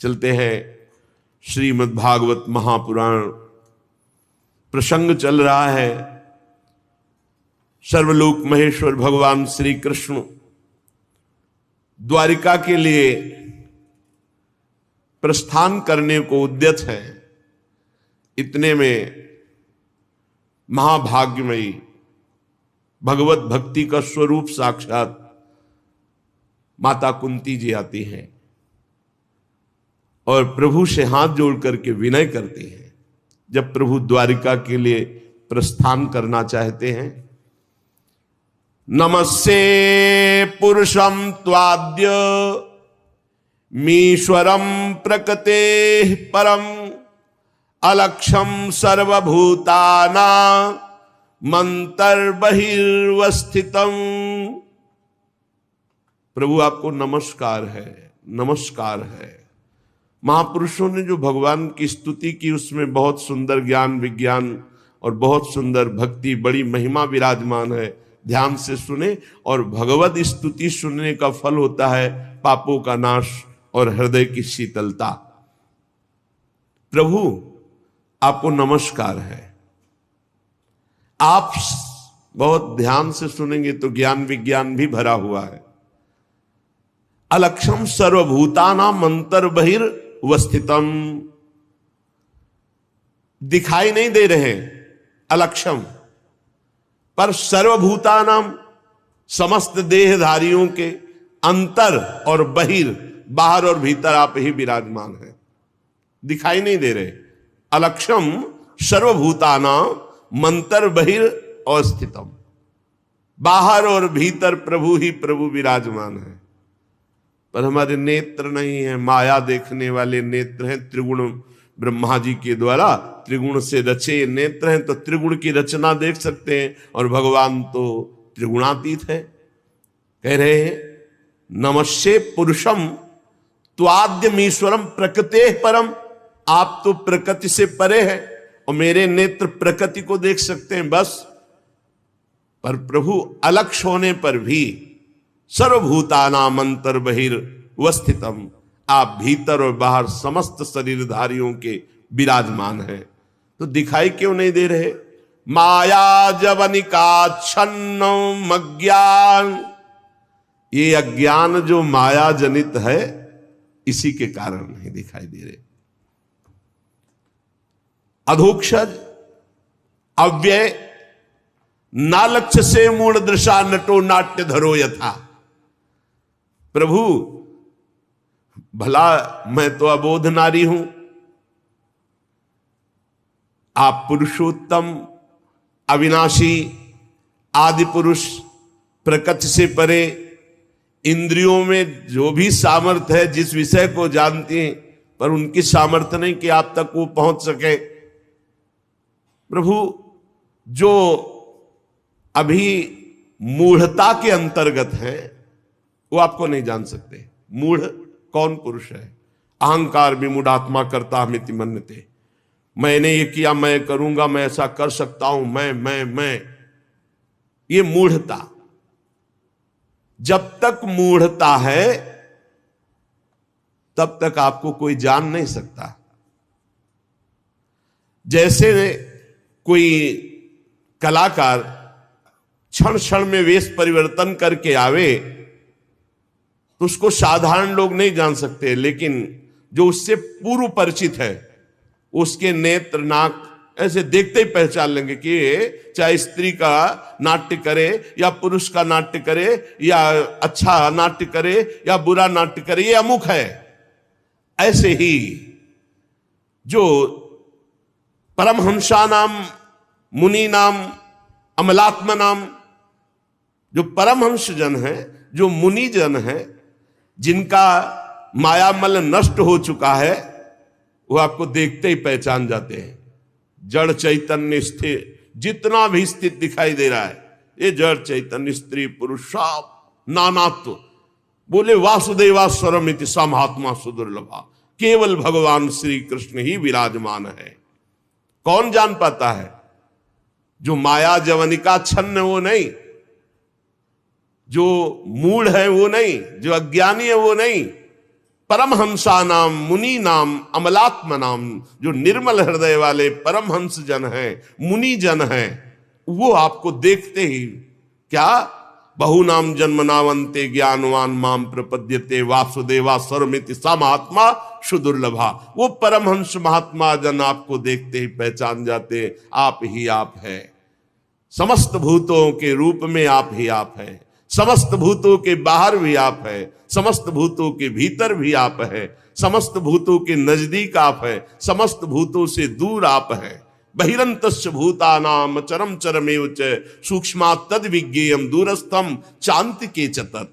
चलते हैं। श्रीमद् भागवत महापुराण प्रसंग चल रहा है। सर्वलोक महेश्वर भगवान श्री कृष्ण द्वारिका के लिए प्रस्थान करने को उद्यत है। इतने में महाभाग्यमयी भगवत भक्ति का स्वरूप साक्षात माता कुंती जी आती हैं और प्रभु से हाथ जोड़ करके विनय करती हैं। जब प्रभु द्वारिका के लिए प्रस्थान करना चाहते हैं, नमस्ते पुरुषम त्वाद्य मीश्वरम प्रकृते परम अलक्षम सर्वभूताना मंतर बहिर्वस्थितम। प्रभु आपको नमस्कार है, नमस्कार है। महापुरुषों ने जो भगवान की स्तुति की उसमें बहुत सुंदर ज्ञान विज्ञान और बहुत सुंदर भक्ति, बड़ी महिमा विराजमान है। ध्यान से सुने और भगवत स्तुति सुनने का फल होता है पापों का नाश और हृदय की शीतलता। प्रभु आपको नमस्कार है। आप बहुत ध्यान से सुनेंगे तो ज्ञान विज्ञान भी भरा हुआ है। अलक्षम सर्वभूतानां अंतर बहिर्वस्थितम, दिखाई नहीं दे रहे अलक्षम, पर सर्वभूतानां समस्त देहधारियों के अंतर और बहिर, बाहर और भीतर आप ही विराजमान हैं, दिखाई नहीं दे रहे। अलक्षम सर्वभूतानां मंतर बहिर अवस्थितम, बाहर और भीतर प्रभु ही प्रभु विराजमान है। पर हमारे नेत्र नहीं है, माया देखने वाले नेत्र हैं। त्रिगुण ब्रह्मा जी के द्वारा त्रिगुण से रचे नेत्र हैं, तो त्रिगुण की रचना देख सकते हैं और भगवान तो त्रिगुणातीत है। कह रहे हैं नमस्ते पुरुषम त्वाद्यमीश्वरम प्रकृते परम, आप तो प्रकृति से परे हैं और मेरे नेत्र प्रकृति को देख सकते हैं बस। पर प्रभु अलक्ष होने पर भी सर्वभूतानां अंतर बहिर्वस्थितम, आप भीतर और बाहर समस्त शरीरधारियों के विराजमान हैं। तो दिखाई क्यों नहीं दे रहे? माया जवनिकाच्छन्नम अज्ञान, ये अज्ञान जो माया जनित है इसी के कारण नहीं दिखाई दे रहे। अधोक्षज अव्यय नालक्ष्य से मूढ़ दृशा नटो नाट्य धरो यथा। प्रभु भला मैं तो अबोध नारी हूं, आप पुरुषोत्तम अविनाशी आदि पुरुष, प्रकृति से परे, इंद्रियों में जो भी सामर्थ्य है, जिस विषय को जानती हैं, पर उनकी सामर्थ्य नहीं कि आप तक वो पहुंच सके। प्रभु जो अभी मूढ़ता के अंतर्गत है वो आपको नहीं जान सकते। मूढ़ कौन पुरुष है? अहंकार विमूढ़ात्मा कर्ता मिति मन्यते, मैंने ये किया, मैं करूंगा, मैं ऐसा कर सकता हूं, मैं, ये मूढ़ता। जब तक मूढ़ता है तब तक आपको कोई जान नहीं सकता। जैसे कोई कलाकार क्षण क्षण में वेश परिवर्तन करके आवे तो उसको साधारण लोग नहीं जान सकते, लेकिन जो उससे पूर्व परिचित है उसके नेत्र नाक ऐसे देखते ही पहचान लेंगे कि चाहे स्त्री का नाट्य करे या पुरुष का नाट्य करे या अच्छा नाट्य करे या बुरा नाट्य करे, ये अमुक है। ऐसे ही जो परमहंसा नाम मुनि नाम अमलात्मा नाम, जो परमहंस जन है, जो मुनि जन है, जिनका मायामल नष्ट हो चुका है, वो आपको देखते ही पहचान जाते हैं। जड़ चैतन्य स्थिर, जितना भी स्थित दिखाई दे रहा है, ये जड़ चैतन्य, स्त्री पुरुष सब नानात्व। बोले वासुदेवा स्वरमिति सा महात्मा सुदुर्लभा, केवल भगवान श्री कृष्ण ही विराजमान है। कौन जान पाता है? जो माया जवनिका छन्न वो नहीं, जो मूढ़ है वो नहीं, जो अज्ञानी है वो नहीं, परमहंसा नाम मुनि नाम अमलात्म नाम, जो निर्मल हृदय वाले परमहंस जन हैं, मुनि जन हैं, वो आपको देखते ही क्या, बहुनाम जन्मनावंते ज्ञानवान माम प्रपद्यते वासुदेवा सर्वमिति सा महात्मा सुदुर्लभा। वो परमहंस महात्मा जन आपको देखते ही पहचान जाते, आप ही आप है। समस्त भूतों के रूप में आप ही आप है, समस्त भूतों के बाहर भी आप है, समस्त भूतों के भीतर भी आप है, समस्त भूतों के नजदीक आप है, समस्त भूतों से दूर आप है। बहिरंतस्य भूतानाम चरम चरमेव च सूक्ष्मात् तद विज्ञेयम दूरस्थम चान्तिके च तत्।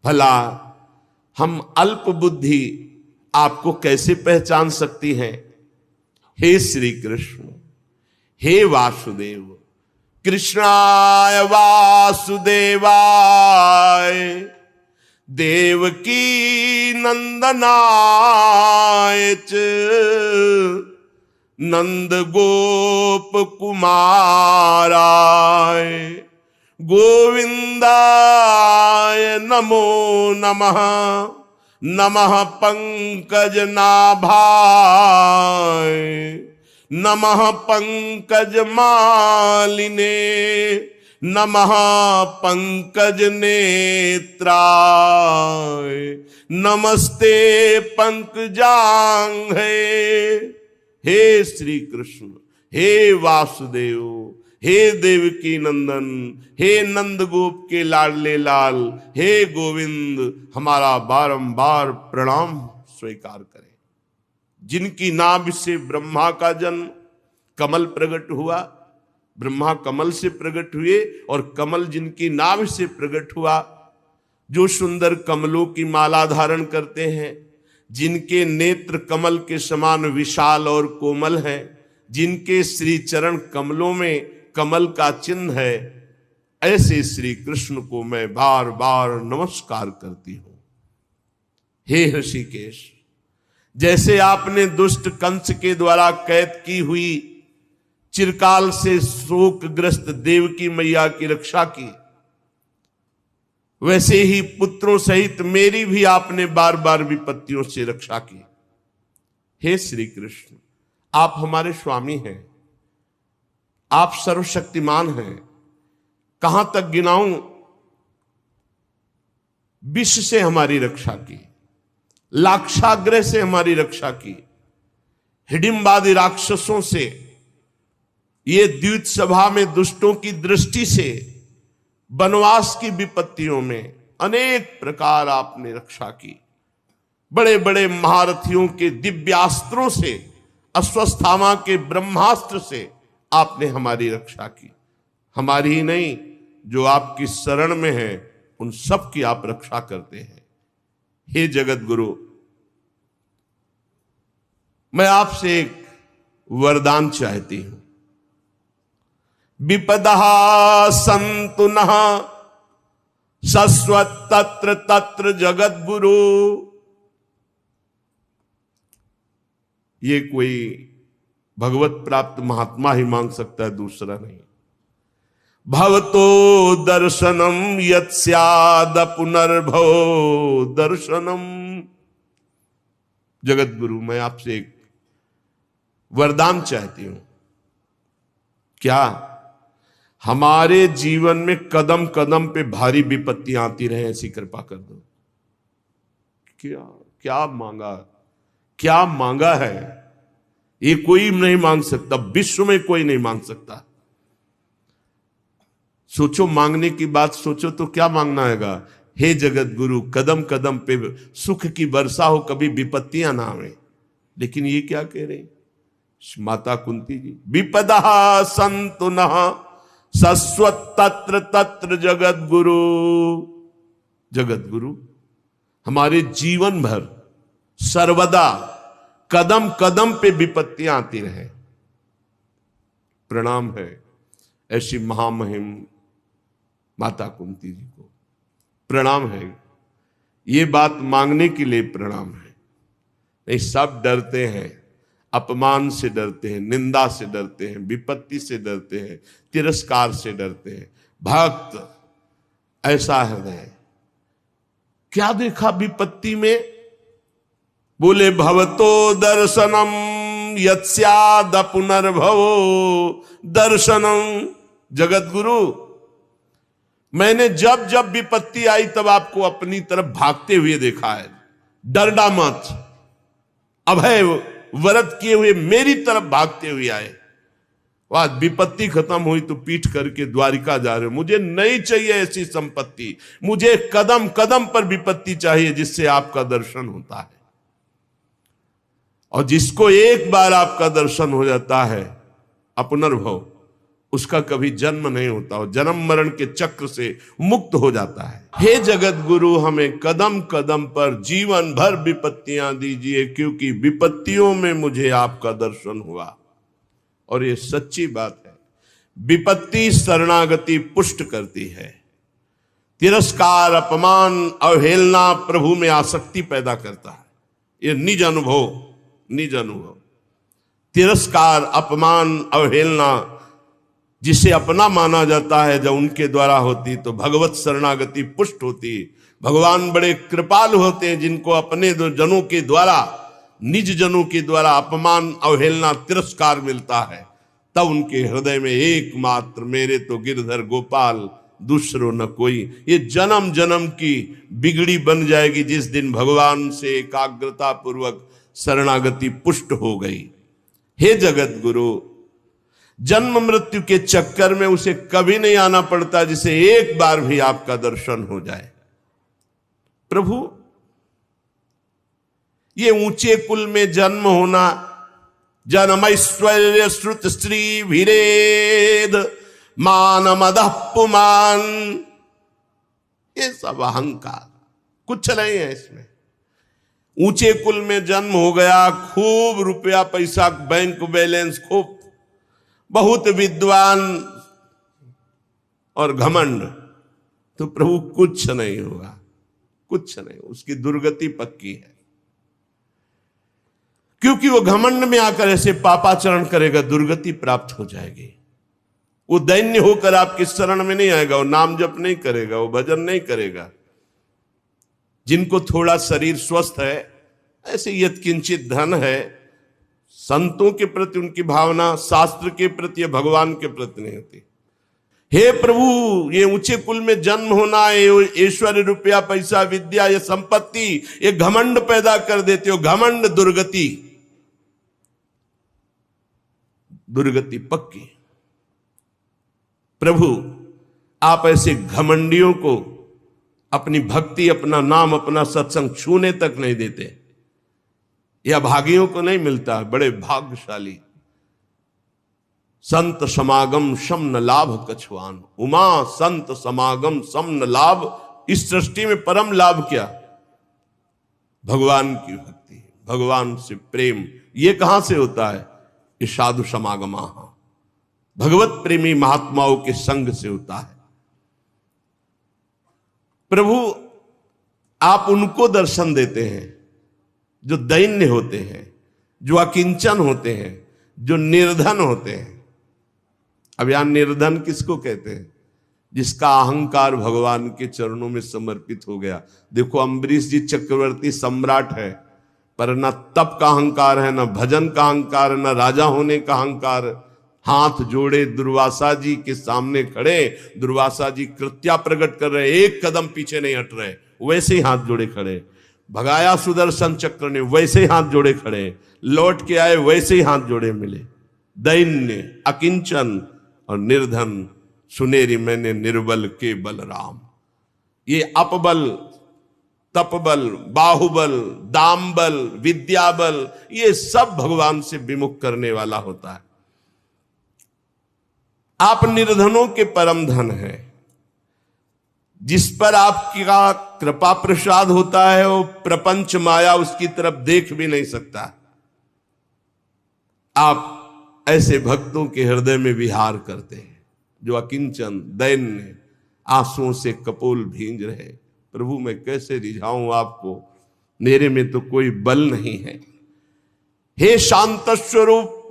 भला हम अल्प बुद्धि आपको कैसे पहचान सकती हैं? हे श्री कृष्ण, हे वासुदेव, कृष्णाय वासुदेवाय देवकी नंदनाय च नंद गोप कुमाराय गोविंदाय नमो नमः। नमः पंकज नाभाय नमः पंकज मालिने नमः पंकज नेत्राय नमस्ते पंकजांघ्रे। हे श्री कृष्ण, हे वासुदेव, हे देवकी नंदन, हे नंद गोप के लाडले लाल, हे गोविंद, हमारा बारंबार प्रणाम स्वीकार करें। जिनकी नाभि से ब्रह्मा का जन्म, कमल प्रकट हुआ, ब्रह्मा कमल से प्रकट हुए और कमल जिनकी नाभि से प्रकट हुआ, जो सुंदर कमलों की माला धारण करते हैं, जिनके नेत्र कमल के समान विशाल और कोमल हैं, जिनके श्री चरण कमलों में कमल का चिन्ह है, ऐसे श्री कृष्ण को मैं बार बार नमस्कार करती हूं। हे ऋषिकेश, जैसे आपने दुष्ट कंस के द्वारा कैद की हुई चिरकाल से शोकग्रस्त देवकी मैया की रक्षा की, वैसे ही पुत्रों सहित मेरी भी आपने बार बार विपत्तियों से रक्षा की। हे श्री कृष्ण, आप हमारे स्वामी हैं, आप सर्वशक्तिमान हैं। कहां तक गिनाऊं? विष से हमारी रक्षा की, लाक्षाग्रह से हमारी रक्षा की, हिडिंबादि राक्षसों से, ये द्यूत सभा में दुष्टों की दृष्टि से, वनवास की विपत्तियों में अनेक प्रकार आपने रक्षा की। बड़े बड़े महारथियों के दिव्यास्त्रों से, अश्वत्थामा के ब्रह्मास्त्र से आपने हमारी रक्षा की। हमारी ही नहीं, जो आपकी शरण में है उन सब की आप रक्षा करते हैं। हे जगत गुरु, मैं आपसे एक वरदान चाहती हूं। विपदः सन्तु नः शश्वत् तत्र तत्र जगत गुरु। ये कोई भगवत प्राप्त महात्मा ही मांग सकता है, दूसरा नहीं। भवतो दर्शनम यत् स्याद पुनर्भवो दर्शनम। जगत गुरु, मैं आपसे एक वरदान चाहती हूं। क्या? हमारे जीवन में कदम कदम पे भारी विपत्तियां आती रहे, ऐसी कृपा कर दो। क्या क्या मांगा, क्या मांगा है? ये कोई नहीं मांग सकता, विश्व में कोई नहीं मांग सकता। सोचो, मांगने की बात सोचो तो क्या मांगना हैगा? हे जगत गुरु, कदम कदम पे सुख की वर्षा हो, कभी विपत्तियां ना आवे। लेकिन ये क्या कह रहे माता कुंती जी? विपदा संतु नः शश्वत् तत्र तत्र जगत गुरु। जगत गुरु, हमारे जीवन भर सर्वदा कदम कदम पे विपत्तियां आती रहे। प्रणाम है ऐसी महामहिम माता कुंती जी को, प्रणाम है। ये बात मांगने के लिए प्रणाम है। नहीं, सब डरते हैं, अपमान से डरते हैं, निंदा से डरते हैं, विपत्ति से डरते हैं, तिरस्कार से डरते हैं। भक्त ऐसा हृदय, क्या देखा विपत्ति में? बोले भवतो दर्शनम यत्स्याद पुनर्भवो दर्शनम। जगत गुरु, मैंने जब जब विपत्ति आई तब आपको अपनी तरफ भागते हुए देखा है। डरना मत, अभय व्रत किए हुए मेरी तरफ भागते हुए आए। आज विपत्ति खत्म हुई तो पीठ करके द्वारिका जा रहे हो। मुझे नहीं चाहिए ऐसी संपत्ति, मुझे कदम कदम पर विपत्ति चाहिए जिससे आपका दर्शन होता है। और जिसको एक बार आपका दर्शन हो जाता है अपुनर्भव, उसका कभी जन्म नहीं होता, और जन्म मरण के चक्र से मुक्त हो जाता है। हे जगत गुरु, हमें कदम कदम पर जीवन भर विपत्तियां दीजिए, क्योंकि विपत्तियों में मुझे आपका दर्शन हुआ। और ये सच्ची बात है। विपत्ति शरणागति पुष्ट करती है। तिरस्कार, अपमान, अवहेलना प्रभु में आसक्ति पैदा करता है। ये निज अनुभव, निज अनुभव। तिरस्कार, अपमान, अवहेलना जिसे अपना माना जाता है, जब उनके द्वारा होती तो भगवत शरणागति पुष्ट होती। भगवान बड़े कृपालु होते हैं, जिनको अपने जनों के द्वारा, निज जनों के द्वारा अपमान, अवहेलना, तिरस्कार मिलता है, तब उनके हृदय में एकमात्र मेरे तो गिरधर गोपाल, दूसरो न कोई। ये जन्म जन्म की बिगड़ी बन जाएगी जिस दिन भगवान से एकाग्रता पूर्वक शरणागति पुष्ट हो गई। हे जगत गुरु, जन्म मृत्यु के चक्कर में उसे कभी नहीं आना पड़ता जिसे एक बार भी आपका दर्शन हो जाए। प्रभु, ये ऊंचे कुल में जन्म होना, जन्मैश्वर्य श्रुत स्त्री वीरेद मान मदः पुमान, ये सब अहंकार, कुछ नहीं है इसमें। ऊंचे कुल में जन्म हो गया, खूब रुपया पैसा, बैंक बैलेंस खूब, बहुत विद्वान और घमंड, तो प्रभु कुछ नहीं होगा, कुछ नहीं। उसकी दुर्गति पक्की है, क्योंकि वो घमंड में आकर ऐसे पापाचरण करेगा, दुर्गति प्राप्त हो जाएगी। वो दैन्य होकर आपके शरण में नहीं आएगा, वो नाम जप नहीं करेगा, वो भजन नहीं करेगा। जिनको थोड़ा शरीर स्वस्थ है, ऐसे यत्किंचित धन है, संतों के प्रति उनकी भावना शास्त्र के प्रति या भगवान के प्रति नहीं होती। हे प्रभु, ये ऊंचे कुल में जन्म होना, ऐश्वर्य, रुपया, पैसा, विद्या, ये संपत्ति, ये घमंड पैदा कर देते हो। घमंड दुर्गति, दुर्गति पक्की। प्रभु, आप ऐसे घमंडियों को अपनी भक्ति, अपना नाम, अपना सत्संग छूने तक नहीं देते। यह भागियों को नहीं मिलता, बड़े भाग्यशाली। संत समागम शम न लाभ कछुआन, उमा संत समागम सम न लाभ। इस सृष्टि में परम लाभ क्या? भगवान की भक्ति, भगवान से प्रेम। ये कहां से होता है? ये साधु समागमा, भगवत प्रेमी महात्माओं के संग से होता है। प्रभु, आप उनको दर्शन देते हैं जो दैन्य होते हैं, जो अकिंचन होते हैं, जो निर्धन होते हैं। अब यहां निर्धन किसको कहते हैं? जिसका अहंकार भगवान के चरणों में समर्पित हो गया। देखो, अम्बरीश जी चक्रवर्ती सम्राट है, पर न तप का अहंकार है, न भजन का अहंकार है, न राजा होने का अहंकार। हाथ जोड़े दुर्वासा जी के सामने खड़े, दुर्वासा जी कृत्या प्रकट कर रहे, एक कदम पीछे नहीं हट रहे, वैसे ही हाथ जोड़े खड़े। भगाया सुदर्शन चक्र ने, वैसे ही हाथ जोड़े खड़े। लौट के आए, वैसे ही हाथ जोड़े मिले। दैन्य, अकिंचन और निर्धन, सुनेरी मैंने निर्बल के बलराम। ये अपबल, तपबल, बाहुबल, दामबल, विद्याबल, ये सब भगवान से विमुख करने वाला होता है। आप निर्धनों के परम धन हैं। जिस पर आपका कृपा प्रसाद होता है, वो प्रपंच माया उसकी तरफ देख भी नहीं सकता। आप ऐसे भक्तों के हृदय में विहार करते हैं जो अकिंचन, दैन्य, आंसुओं से कपोल भींज रहे। प्रभु, मैं कैसे रिझाऊं आपको, मेरे में तो कोई बल नहीं है। हे शांत स्वरूप,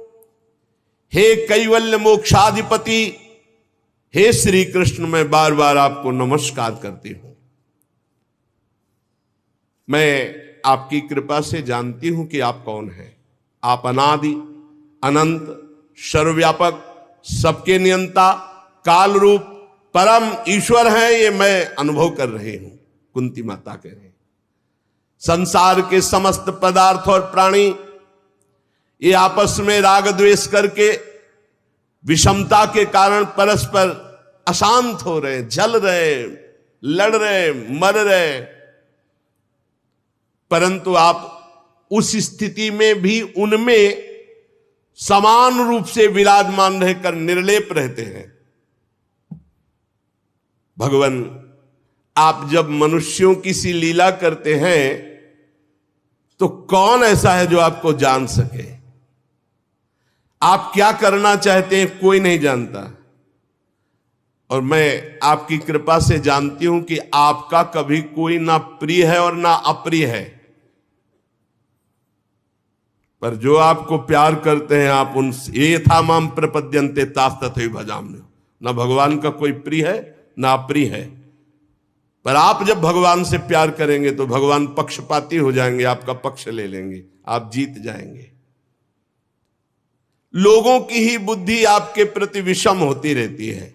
हे कैवल्य मोक्षाधिपति, हे श्री कृष्ण, मैं बार बार आपको नमस्कार करती हूं। मैं आपकी कृपा से जानती हूं कि आप कौन हैं। आप अनादि अनंत सर्वव्यापक सबके नियंता काल रूप परम ईश्वर हैं, ये मैं अनुभव कर रही हूं। कुंती माता कह रहे हैं संसार के समस्त पदार्थ और प्राणी ये आपस में राग द्वेष करके विषमता के कारण परस्पर अशांत हो रहे, जल रहे, लड़ रहे, मर रहे, परंतु आप उस स्थिति में भी उनमें समान रूप से विराजमान रहकर निर्लेप रहते हैं। भगवान, आप जब मनुष्यों की सी लीला करते हैं तो कौन ऐसा है जो आपको जान सके? आप क्या करना चाहते हैं कोई नहीं जानता, और मैं आपकी कृपा से जानती हूं कि आपका कभी कोई ना प्रिय है और ना अप्रिय है, पर जो आपको प्यार करते हैं आप उनसे ये था माम प्रपद्यन्ते तास तथैव भजाम्यहम्। ना भगवान का कोई प्रिय है ना अप्रिय है, पर आप जब भगवान से प्यार करेंगे तो भगवान पक्षपाती हो जाएंगे, आपका पक्ष ले लेंगे, आप जीत जाएंगे। लोगों की ही बुद्धि आपके प्रति विषम होती रहती है।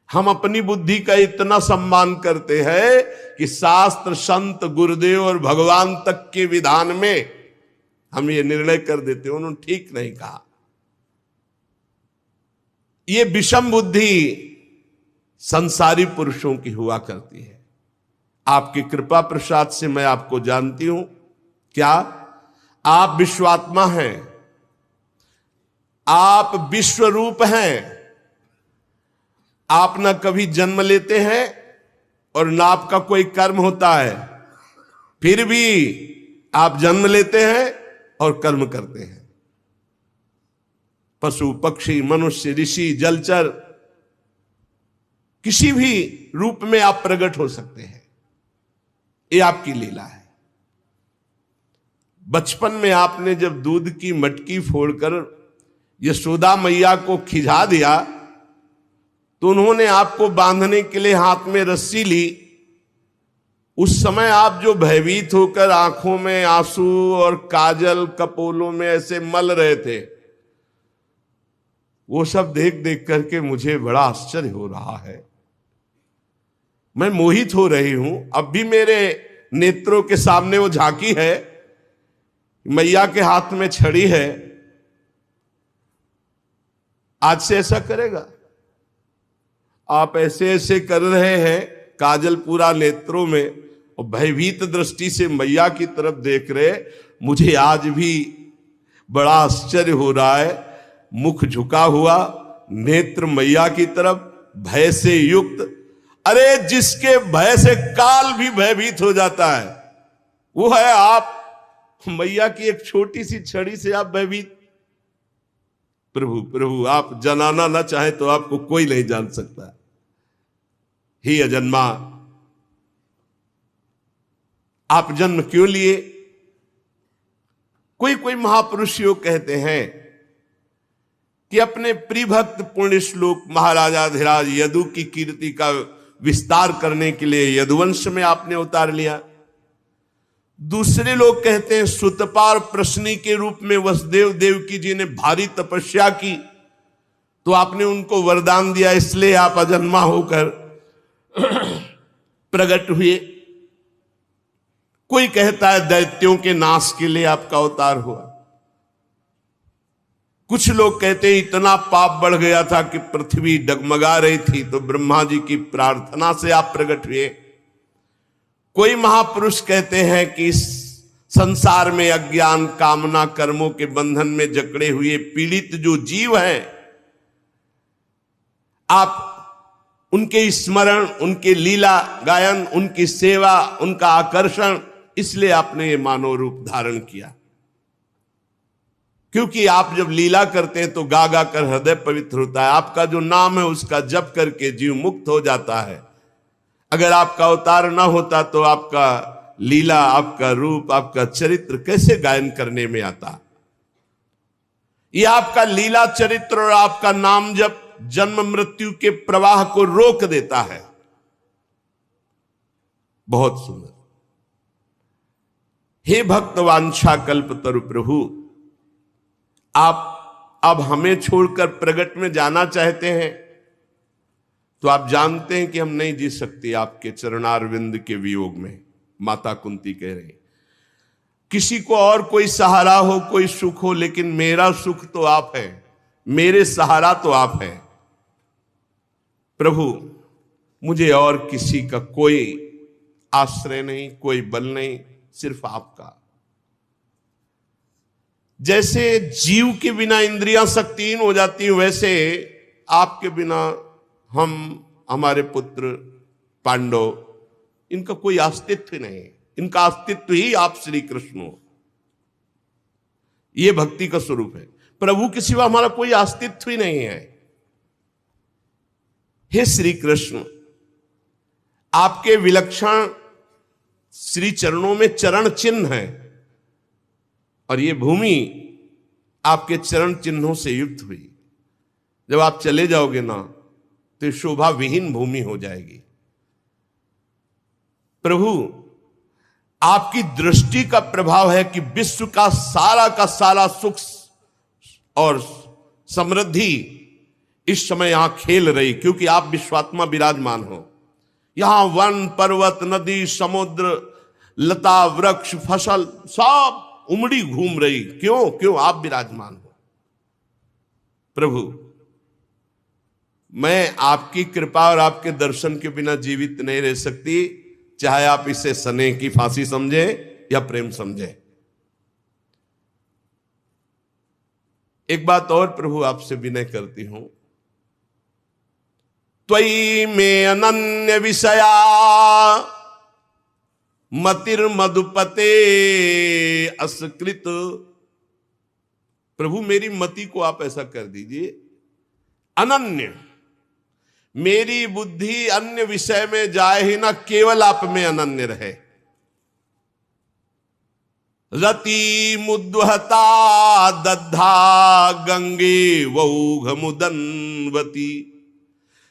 हम अपनी बुद्धि का इतना सम्मान करते हैं कि शास्त्र, संत, गुरुदेव और भगवान तक के विधान में हम ये निर्णय कर देते हैं उन्होंने ठीक नहीं कहा। ये विषम बुद्धि संसारी पुरुषों की हुआ करती है। आपकी कृपा प्रसाद से मैं आपको जानती हूं। क्या आप विश्वात्मा हैं, आप विश्व रूप हैं। आप ना कभी जन्म लेते हैं और ना आपका कोई कर्म होता है, फिर भी आप जन्म लेते हैं और कर्म करते हैं। पशु, पक्षी, मनुष्य, ऋषि, जलचर, किसी भी रूप में आप प्रकट हो सकते हैं। ये आपकी लीला है। बचपन में आपने जब दूध की मटकी फोड़कर यशोदा मैया को खिझा दिया तो उन्होंने आपको बांधने के लिए हाथ में रस्सी ली। उस समय आप जो भयभीत होकर आंखों में आंसू और काजल कपोलों में ऐसे मल रहे थे, वो सब देख देख करके मुझे बड़ा आश्चर्य हो रहा है। मैं मोहित हो रही हूं। अब भी मेरे नेत्रों के सामने वो झांकी है, मैया के हाथ में छड़ी है। आज से ऐसा करेगा? आप ऐसे ऐसे कर रहे हैं, काजल पूरा नेत्रों में, और भयभीत दृष्टि से मैया की तरफ देख रहे। मुझे आज भी बड़ा आश्चर्य हो रहा है। मुख झुका हुआ, नेत्र मैया की तरफ, भय से युक्त। अरे जिसके भय से काल भी भयभीत हो जाता है वो है आप। मैया की एक छोटी सी छड़ी से आप भयभीत। प्रभु प्रभु, आप जनाना ना चाहे तो आपको कोई नहीं जान सकता। ही अजन्मा, आप जन्म क्यों लिए? कोई कोई महापुरुष योग कहते हैं कि अपने प्रिय भक्त पुण्य श्लोक महाराजाधिराज यदु की कीर्ति का विस्तार करने के लिए यदुवंश में आपने उतार लिया। दूसरे लोग कहते हैं सुतपार प्रश्नी के रूप में वसुदेव देवकी जी ने भारी तपस्या की तो आपने उनको वरदान दिया, इसलिए आप अजन्मा होकर प्रकट हुए। कोई कहता है दैत्यों के नाश के लिए आपका अवतार हुआ। कुछ लोग कहते हैं इतना पाप बढ़ गया था कि पृथ्वी डगमगा रही थी तो ब्रह्मा जी की प्रार्थना से आप प्रकट हुए। कोई महापुरुष कहते हैं कि इस संसार में अज्ञान, कामना, कर्मों के बंधन में जकड़े हुए पीड़ित जो जीव हैं, आप उनके स्मरण, उनके लीला गायन, उनकी सेवा, उनका आकर्षण, इसलिए आपने ये मानव रूप धारण किया। क्योंकि आप जब लीला करते हैं तो गा गा कर हृदय पवित्र होता है। आपका जो नाम है उसका जप करके जीव मुक्त हो जाता है। अगर आपका अवतार ना होता तो आपका लीला, आपका रूप, आपका चरित्र कैसे गायन करने में आता? ये आपका ला चरित्र और आपका नाम जब जन्म मृत्यु के प्रवाह को रोक देता है। बहुत सुंदर। हे भक्त वांछा कल्पतरु प्रभु, आप अब हमें छोड़कर प्रगट में जाना चाहते हैं, तो आप जानते हैं कि हम नहीं जी सकते आपके चरणारविंद के वियोग में। माता कुंती कह रही, किसी को और कोई सहारा हो, कोई सुख हो, लेकिन मेरा सुख तो आप है, मेरे सहारा तो आप है। प्रभु, मुझे और किसी का कोई आश्रय नहीं, कोई बल नहीं, सिर्फ आपका। जैसे जीव के बिना इंद्रियां शक्तिहीन हो जाती हैं, वैसे आपके बिना हम, हमारे पुत्र पांडव, इनका कोई अस्तित्व नहीं, इनका अस्तित्व ही आप श्री कृष्ण हो। यह भक्ति का स्वरूप है। प्रभु के सिवा हमारा कोई अस्तित्व ही नहीं है। हे श्री कृष्ण, आपके विलक्षण श्री चरणों में चरण चिन्ह है, और ये भूमि आपके चरण चिन्हों से युक्त हुई। जब आप चले जाओगे ना, तो शोभा विहीन भूमि हो जाएगी। प्रभु, आपकी दृष्टि का प्रभाव है कि विश्व का सारा सुख और समृद्धि इस समय यहां खेल रही, क्योंकि आप विश्वात्मा विराजमान हो। यहां वन, पर्वत, नदी, समुद्र, लता, वृक्ष, फसल सब उमड़ी घूम रही। क्यों? आप विराजमान हो। प्रभु, मैं आपकी कृपा और आपके दर्शन के बिना जीवित नहीं रह सकती, चाहे आप इसे स्नेह की फांसी समझे या प्रेम समझे। एक बात और प्रभु आपसे विनय करती हूं, त्वयि में अनन्य विषया मतिर्मधुपते असकृत। प्रभु, मेरी मति को आप ऐसा कर दीजिए अनन्य, मेरी बुद्धि अन्य विषय में जाए ही ना, केवल आप में अनन्य रहे। रति मुद्वहता दद्धा गंगे वौघमुदन्वती।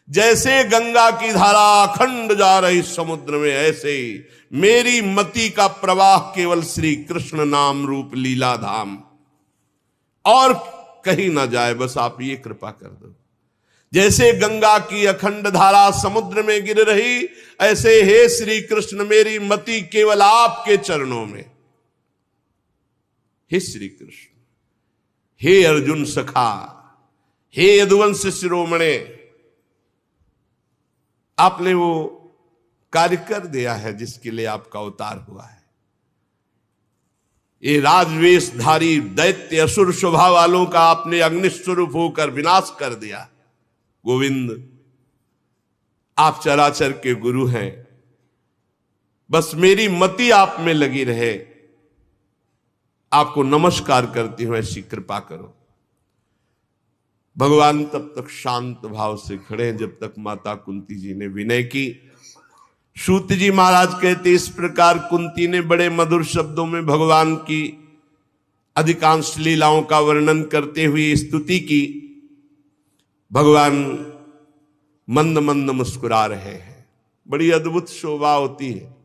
जैसे गंगा की धारा अखंड जा रही समुद्र में, ऐसे मेरी मति का प्रवाह केवल श्री कृष्ण नाम रूप लीला धाम, और कहीं ना जाए। बस आप ये कृपा कर दो। जैसे गंगा की अखंड धारा समुद्र में गिर रही, ऐसे हे श्री कृष्ण मेरी मति केवल आपके चरणों में। हे श्री कृष्ण, हे अर्जुन सखा, हे यदुवंश शिरोमणे, आपने वो कार्य कर दिया है जिसके लिए आपका अवतार हुआ है। ये राजवेशधारी दैत्य असुर स्वभाव वालों का आपने अग्निस्वरूप होकर विनाश कर दिया। गोविंद, आप चराचर के गुरु हैं, बस मेरी मति आप में लगी रहे। आपको नमस्कार करती हूं, ऐसी कृपा करो। भगवान तब तक शांत भाव से खड़े जब तक माता कुंती जी ने विनय की। सूत जी महाराज कहते, इस प्रकार कुंती ने बड़े मधुर शब्दों में भगवान की अधिकांश लीलाओं का वर्णन करते हुए स्तुति की। भगवान मंद मंद मुस्कुरा रहे हैं। बड़ी अद्भुत शोभा होती है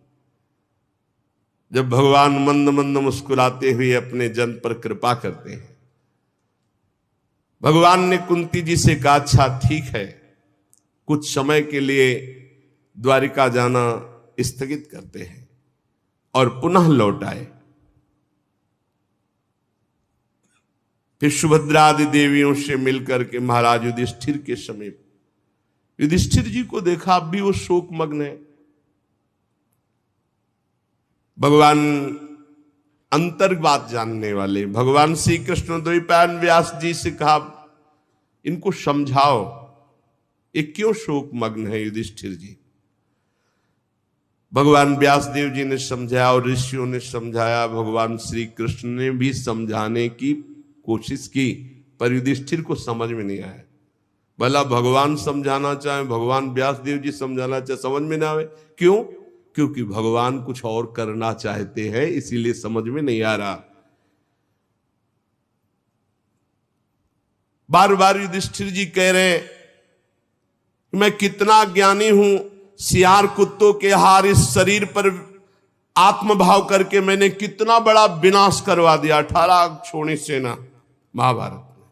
जब भगवान मंद मंद मुस्कुराते हुए अपने जन पर कृपा करते हैं। भगवान ने कुंती जी से कहा, अच्छा ठीक है, कुछ समय के लिए द्वारिका जाना स्थगित करते हैं और पुनः लौट आए। फिर सुभद्रा आदि देवियों से मिलकर के महाराज युधिष्ठिर के समीप, युधिष्ठिर जी को देखा, अब भी वो शोक मग्न है। भगवान अंतर बात जानने वाले भगवान श्री कृष्ण द्वैपायन व्यास जी से कहा, इनको समझाओ, ये क्यों शोक मग्न है युधिष्ठिर जी। भगवान व्यास देव जी ने समझाया और ऋषियों ने समझाया, भगवान श्री कृष्ण ने भी समझाने की कोशिश की, पर युधिष्ठिर को समझ में नहीं आया। भला भगवान समझाना चाहे, भगवान व्यास देव जी समझाना चाहे, समझ में ना आवे। क्यों? क्योंकि भगवान कुछ और करना चाहते हैं, इसीलिए समझ में नहीं आ रहा। बार बार युधिष्ठिर जी कह रहे हैं, मैं कितना ज्ञानी हूं, सियार कुत्तों के हार इस शरीर पर आत्मभाव करके मैंने कितना बड़ा विनाश करवा दिया। 18 छोड़ी सेना महाभारत में,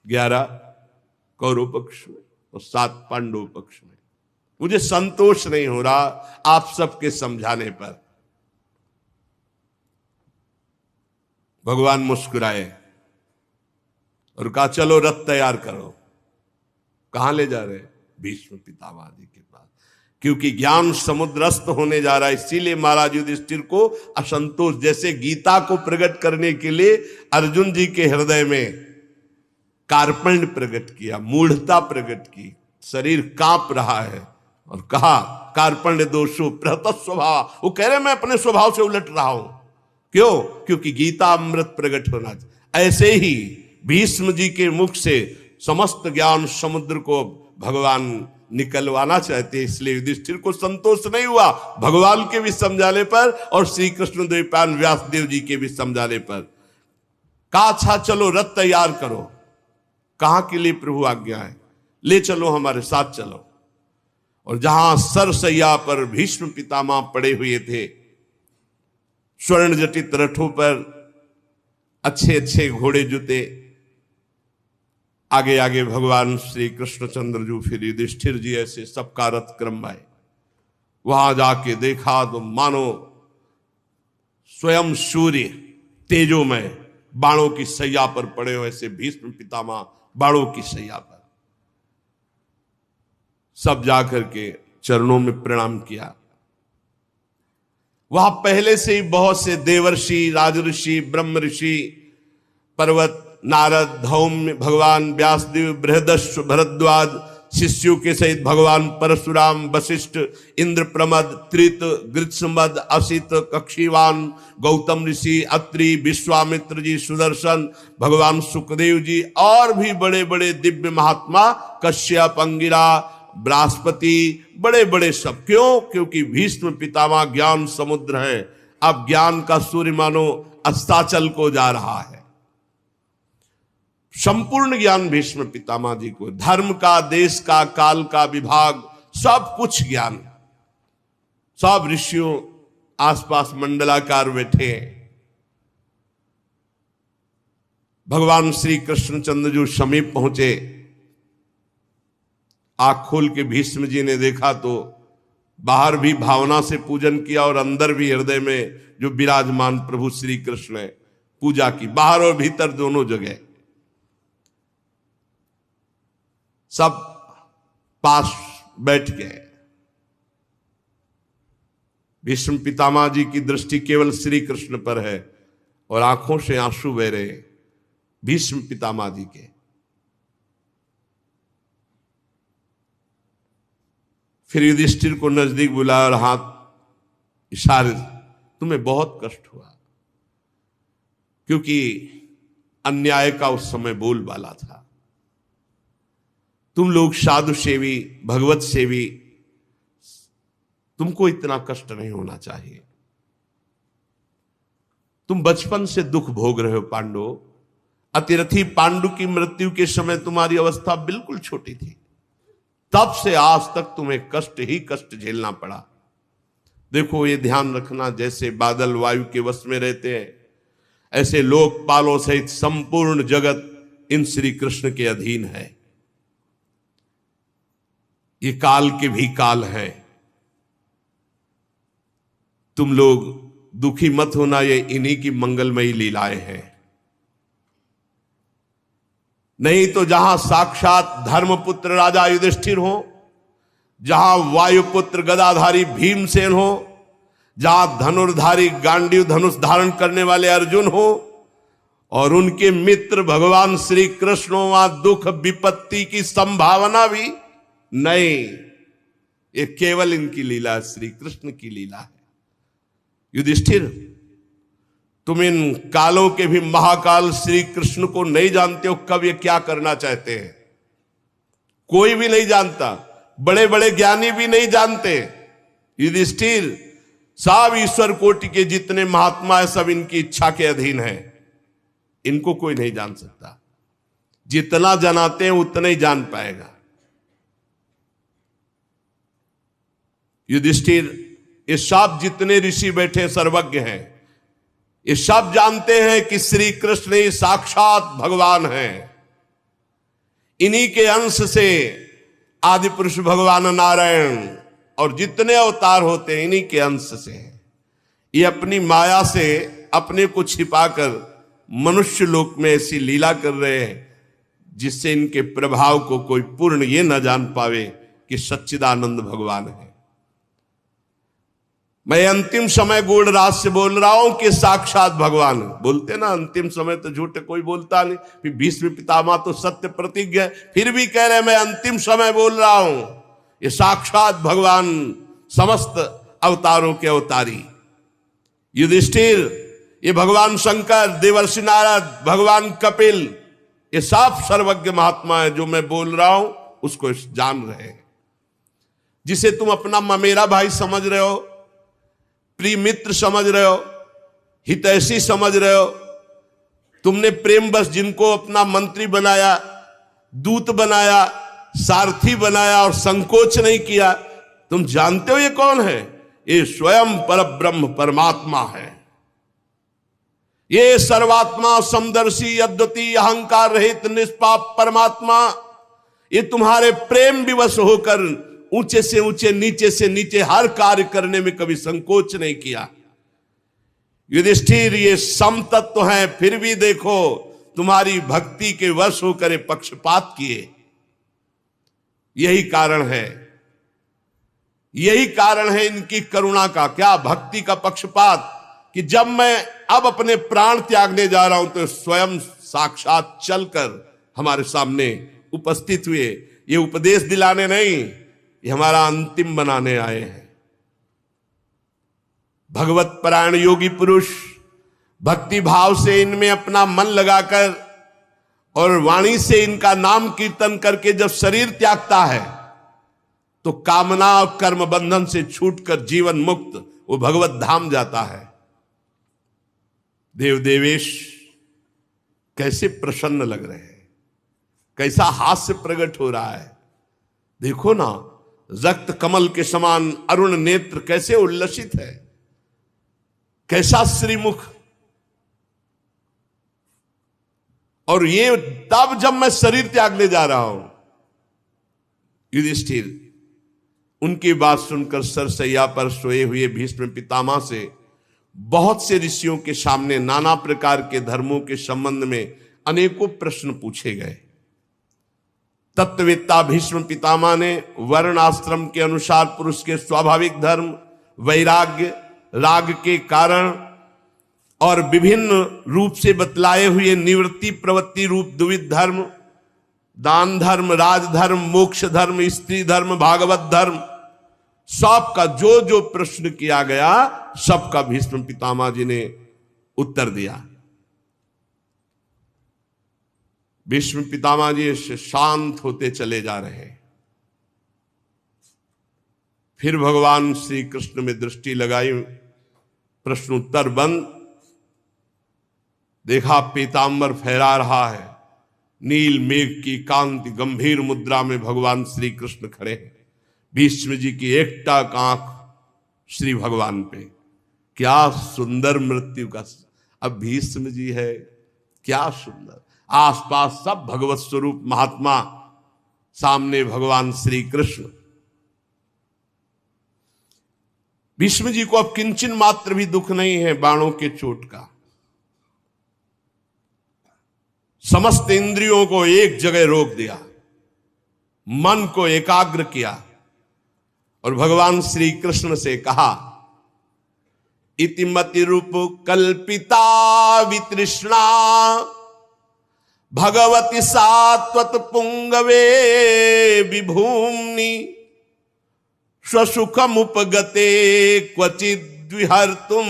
11 कौरव पक्ष में और 7 पांडव पक्ष में। मुझे संतोष नहीं हो रहा आप सबके समझाने पर। भगवान मुस्कुराए और कहा चलो रथ तैयार करो। कहां ले जा रहे? भीष्म पितामह जी के पास, क्योंकि ज्ञान समुद्रस्थ होने जा रहा है। इसीलिए महाराज युधिष्ठिर को असंतोष, जैसे गीता को प्रकट करने के लिए अर्जुन जी के हृदय में कार्पण्य प्रकट किया, मूढ़ता प्रकट की, शरीर कांप रहा है और कहा कार्पण्य दोषो प्रहत स्वभाव। वो कह रहे मैं अपने स्वभाव से उलट रहा हूं। क्यों? क्योंकि गीता अमृत प्रकट होना चाहिए। ऐसे ही भीष्म जी के मुख से समस्त ज्ञान समुद्र को भगवान निकलवाना चाहते, इसलिए युधिष्ठिर को संतोष नहीं हुआ भगवान के भी समझाने पर और श्री कृष्ण द्वैपायन व्यासदेव जी के भी समझाने पर। कहा अच्छा चलो रथ तैयार करो। कहां के लिए प्रभु आज्ञा है? ले चलो, हमारे साथ चलो। और जहां सरसैया पर भीष्म पितामह पड़े हुए थे, स्वर्ण जटित रथों पर, अच्छे अच्छे घोड़े जुते, आगे आगे भगवान श्री कृष्णचंद्र जी, फिर युधिष्ठिर जी, ऐसे सबका रथ क्रम आए। वहां जाके देखा तो मानो स्वयं सूर्य तेजोमय बाणों की सैया पर पड़े हो, ऐसे भीष्म पितामह बाणों की सैया पर। सब जाकर के चरणों में प्रणाम किया। वहां पहले से ही बहुत से देवर्षि, राजऋषि, ब्रह्म ऋषि, पर्वत, नारद, धौम्य, भगवान व्यासदेव, बृहदस्व, भरद्वाज शिष्यों के सहित भगवान परशुराम, वशिष्ठ, इंद्र प्रमद, त्रित, गृत्समद, असित, कक्षीवान, गौतम ऋषि, अत्रि, विश्वामित्र जी, सुदर्शन, भगवान सुखदेव जी और भी बड़े बड़े दिव्य महात्मा, कश्यप, अंगिरा, बृहस्पति, बड़े बड़े सब। क्यों? क्योंकि भीष्म पितामह ज्ञान समुद्र है। अब ज्ञान का सूर्य मानो अस्ताचल को जा रहा है। संपूर्ण ज्ञान भीष्म पितामह जी को, धर्म का, देश का, काल का विभाग, सब कुछ ज्ञान। सब ऋषियों आसपास मंडलाकार बैठे हैं। भगवान श्री कृष्णचंद्र जो समीप पहुंचे, आंख खोल के भीष्म जी ने देखा तो बाहर भी भावना से पूजन किया और अंदर भी हृदय में जो विराजमान प्रभु श्री कृष्ण है पूजा की, बाहर और भीतर दोनों जगह। सब पास बैठ गए। भीष्म पितामह जी की दृष्टि केवल श्री कृष्ण पर है और आंखों से आंसू बह रहे भीष्म पितामह जी के। फिर युधिष्ठिर को नजदीक बुलाया और हाथ इशारे, तुम्हें बहुत कष्ट हुआ क्योंकि अन्याय का उस समय बोलबाला था। तुम लोग साधु सेवी, भगवत सेवी, तुमको इतना कष्ट नहीं होना चाहिए। तुम बचपन से दुख भोग रहे हो पांडव। अतिरथी पांडु की मृत्यु के समय तुम्हारी अवस्था बिल्कुल छोटी थी, तब से आज तक तुम्हें कष्ट ही कष्ट झेलना पड़ा। देखो ये ध्यान रखना, जैसे बादल वायु के वश में रहते हैं, ऐसे लोकपालों सहित संपूर्ण जगत इन श्री कृष्ण के अधीन है। ये काल के भी काल है। तुम लोग दुखी मत होना, ये इन्हीं की मंगलमयी लीलाएं हैं। नहीं तो जहां साक्षात धर्मपुत्र राजा युधिष्ठिर हो, जहां वायुपुत्र गदाधारी भीमसेन हो, जहां धनुर्धारी गांडीव धनुष धारण करने वाले अर्जुन हो और उनके मित्र भगवान श्री कृष्ण हो, वहां दुख विपत्ति की संभावना भी नहीं। ये केवल इनकी लीला, श्री कृष्ण की लीला है। युधिष्ठिर, तुम इन कालों के भी महाकाल श्री कृष्ण को नहीं जानते हो, कब ये क्या करना चाहते हैं। कोई भी नहीं जानता, बड़े बड़े ज्ञानी भी नहीं जानते। युधिष्ठिर, सब ईश्वर कोटि के जितने महात्मा है सब इनकी इच्छा के अधीन है। इनको कोई नहीं जान सकता। जितना जनाते हैं उतना ही जान पाएगा। युधिष्ठिर, ये सब जितने ऋषि बैठे सर्वज्ञ हैं, ये सब जानते हैं कि श्री कृष्ण ही साक्षात भगवान हैं। इन्हीं के अंश से आदि पुरुष भगवान नारायण और जितने अवतार होते हैं इन्हीं के अंश से हैं। ये अपनी माया से अपने को छिपाकर मनुष्य लोक में ऐसी लीला कर रहे हैं जिससे इनके प्रभाव को कोई पूर्ण ये न जान पावे कि सच्चिदानंद भगवान है। मैं अंतिम समय गूढ़ राज से बोल रहा हूं कि साक्षात भगवान। बोलते ना अंतिम समय तो झूठ कोई बोलता नहीं, फिर भीष्म पितामह तो सत्य प्रतिज्ञ है, फिर भी कह रहे मैं अंतिम समय बोल रहा हूं। ये साक्षात भगवान समस्त अवतारों के अवतारी युधिष्ठिर, ये भगवान शंकर, देवर्षि नारद, भगवान कपिल, ये सब सर्वज्ञ महात्मा है। जो मैं बोल रहा हूं उसको जान रहे हैं। जिसे तुम अपना ममेरा भाई समझ रहे हो, प्रिय मित्र समझ रहे हो, हितैषी समझ रहे हो, तुमने प्रेम बस जिनको अपना मंत्री बनाया, दूत बनाया, सारथी बनाया और संकोच नहीं किया, तुम जानते हो ये कौन है? ये स्वयं परब्रह्म परमात्मा है। ये सर्वात्मा समदर्शी अद्वितीय अहंकार रहित निष्पाप परमात्मा, ये तुम्हारे प्रेम विवश होकर ऊंचे से ऊंचे, नीचे से नीचे हर कार्य करने में कभी संकोच नहीं किया। युधिष्ठिर ये समतत्व है, फिर भी देखो तुम्हारी भक्ति के वश होकर पक्षपात किए। यही कारण है, यही कारण है इनकी करुणा का। क्या भक्ति का पक्षपात कि जब मैं अब अपने प्राण त्यागने जा रहा हूं तो स्वयं साक्षात चलकर हमारे सामने उपस्थित हुए। ये उपदेश दिलाने नहीं, ये हमारा अंतिम बनाने आए हैं। भगवत परायण योगी पुरुष भक्ति भाव से इनमें अपना मन लगाकर और वाणी से इनका नाम कीर्तन करके जब शरीर त्यागता है तो कामना और कर्म बंधन से छूटकर जीवन मुक्त वो भगवत धाम जाता है। देव देवेश कैसे प्रसन्न लग रहे हैं, कैसा हास्य प्रकट हो रहा है। देखो ना, रक्त कमल के समान अरुण नेत्र कैसे उल्लसित है, कैसा श्रीमुख। और ये तब जब मैं शरीर त्यागने जा रहा हूं। युधिष्ठिर उनकी बात सुनकर सरसैया पर सोए हुए भीष्म पितामह से बहुत से ऋषियों के सामने नाना प्रकार के धर्मों के संबंध में अनेकों प्रश्न पूछे गए। तत्ववेत्ता भीष्म पितामह ने वर्ण आश्रम के अनुसार पुरुष के स्वाभाविक धर्म, वैराग्य, राग के कारण और विभिन्न रूप से बतलाए हुए निवृत्ति प्रवृत्ति रूप द्विविध धर्म, दान धर्म, राजधर्म, मोक्ष धर्म, स्त्री धर्म, भागवत धर्म, सबका जो जो प्रश्न किया गया सबका भीष्म पितामह जी ने उत्तर दिया। भीष्म पितामह जी शांत होते चले जा रहे हैं। फिर भगवान श्री कृष्ण में दृष्टि लगाई, प्रश्न उत्तर बंद। देखा पीतांबर फहरा रहा है, नील मेघ की कांति गंभीर मुद्रा में भगवान श्री कृष्ण खड़े हैं। भीष्म जी की एकटक आंख श्री भगवान पे। क्या सुंदर मृत्यु का, अब भीष्म जी है, क्या सुंदर। आसपास सब भगवत स्वरूप महात्मा, सामने भगवान श्री कृष्ण। भीष्म जी को अब किंचन मात्र भी दुख नहीं है बाणों के चोट का। समस्त इंद्रियों को एक जगह रोक दिया, मन को एकाग्र किया और भगवान श्री कृष्ण से कहा, इतिमति रूप कल्पिता वितृष्णा भगवती सात्वत पुंगवे विभूम्नि स्वसुखम उपगते क्वचिद् विहर्तुम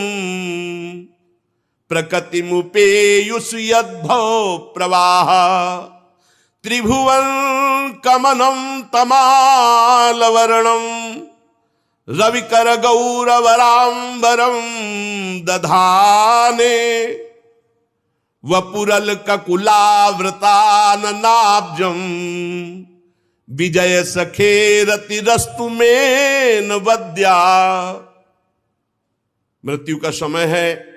प्रकृति मुपेयुष यद्भव प्रवाह त्रिभुवन कमनम तमालवर्णम रविकर गौरवरांबरम दधाने वपुरल ककुलावृताननाब्जम विजय सखेरति रस्तु में वद्या मृत्यु का समय है।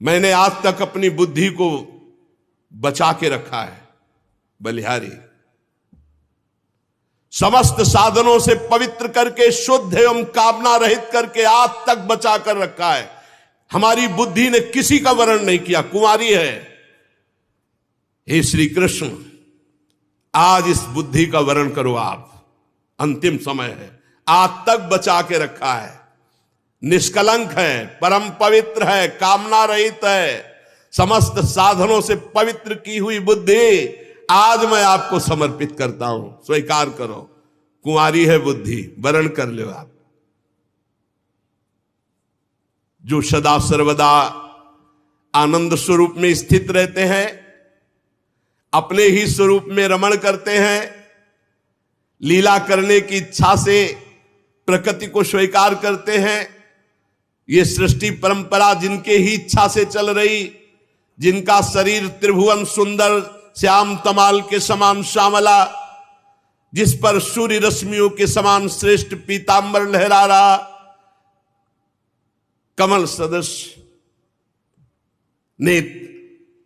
मैंने आज तक अपनी बुद्धि को बचा के रखा है बलिहारी, समस्त साधनों से पवित्र करके, शुद्ध एवं कामना रहित करके आज तक बचा कर रखा है। हमारी बुद्धि ने किसी का वर्ण नहीं किया, कुंवारी है। हे श्री कृष्ण, आज इस बुद्धि का वर्ण करो आप, अंतिम समय है। आज तक बचा के रखा है, निष्कलंक है, परम पवित्र है, कामना रहित है, समस्त साधनों से पवित्र की हुई बुद्धि आज मैं आपको समर्पित करता हूं, स्वीकार करो। कुंवारी है बुद्धि, वर्ण कर लो आप। जो सदा सर्वदा आनंद स्वरूप में स्थित रहते हैं, अपने ही स्वरूप में रमण करते हैं, लीला करने की इच्छा से प्रकृति को स्वीकार करते हैं, ये सृष्टि परंपरा जिनके ही इच्छा से चल रही, जिनका शरीर त्रिभुवन सुंदर श्याम तमाल के समान श्यामला, जिस पर सूर्य रश्मियों के समान श्रेष्ठ पीतांबर लहरा रहा, कमल सदस्य नेत्र,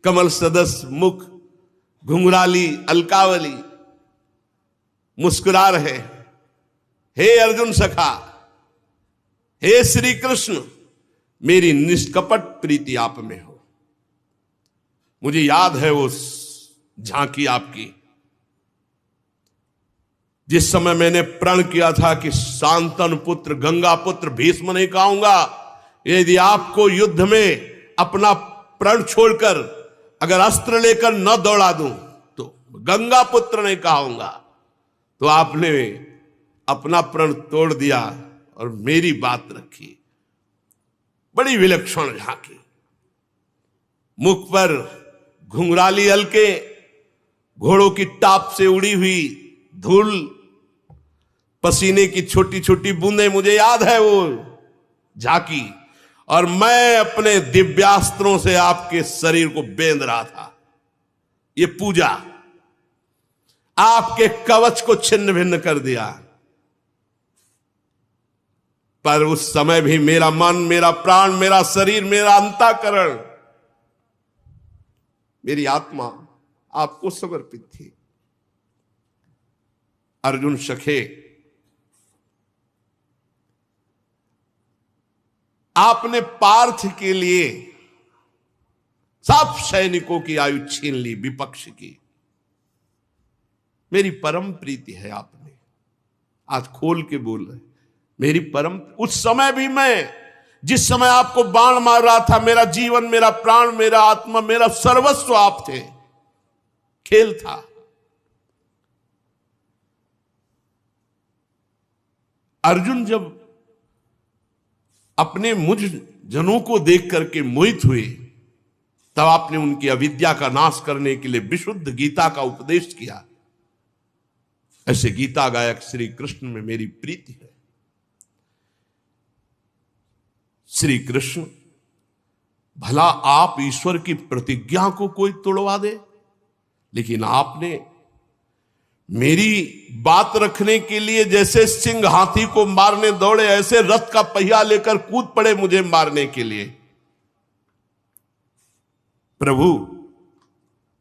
कमल सदस्य मुख, घुंघराली अलकावली मुस्कुरा रहे। हे अर्जुन सखा, हे श्री कृष्ण, मेरी निष्कपट प्रीति आप में हो। मुझे याद है वो झांकी आपकी, जिस समय मैंने प्रण किया था कि शांतनु पुत्र गंगा पुत्र भीष्म नहीं कहूंगा, यदि आपको युद्ध में अपना प्रण छोड़कर अगर अस्त्र लेकर न दौड़ा दूं तो गंगा पुत्र नहीं कहूंगा। तो आपने अपना प्रण तोड़ दिया और मेरी बात रखी। बड़ी विलक्षण झांकी, मुख पर घुंघराली हल्के, घोड़ों की टाप से उड़ी हुई धूल, पसीने की छोटी छोटी बूंदें, मुझे याद है वो झांकी। और मैं अपने दिव्यास्त्रों से आपके शरीर को बेंध रहा था। ये पूजा आपके कवच को छिन्न भिन्न कर दिया। पर उस समय भी मेरा मन, मेरा प्राण, मेरा शरीर, मेरा अंतःकरण, मेरी आत्मा आपको समर्पित थी। अर्जुन सखे, आपने पार्थ के लिए सब सैनिकों की आयु छीन ली, विपक्ष की। मेरी परम प्रीति है आप में, आज खोल के बोल रहे, मेरी परम। उस समय भी मैं, जिस समय आपको बाण मार रहा था, मेरा जीवन, मेरा प्राण, मेरा आत्मा, मेरा सर्वस्व आप थे, खेल था। अर्जुन जब अपने मुझ जनों को देख करके मोहित हुए, तब आपने उनकी अविद्या का नाश करने के लिए विशुद्ध गीता का उपदेश किया। ऐसे गीता गायक श्री कृष्ण में मेरी प्रीति है। श्री कृष्ण, भला आप ईश्वर की प्रतिज्ञा को कोई तोड़वा दे, लेकिन आपने मेरी बात रखने के लिए जैसे सिंह हाथी को मारने दौड़े, ऐसे रथ का पहिया लेकर कूद पड़े मुझे मारने के लिए। प्रभु,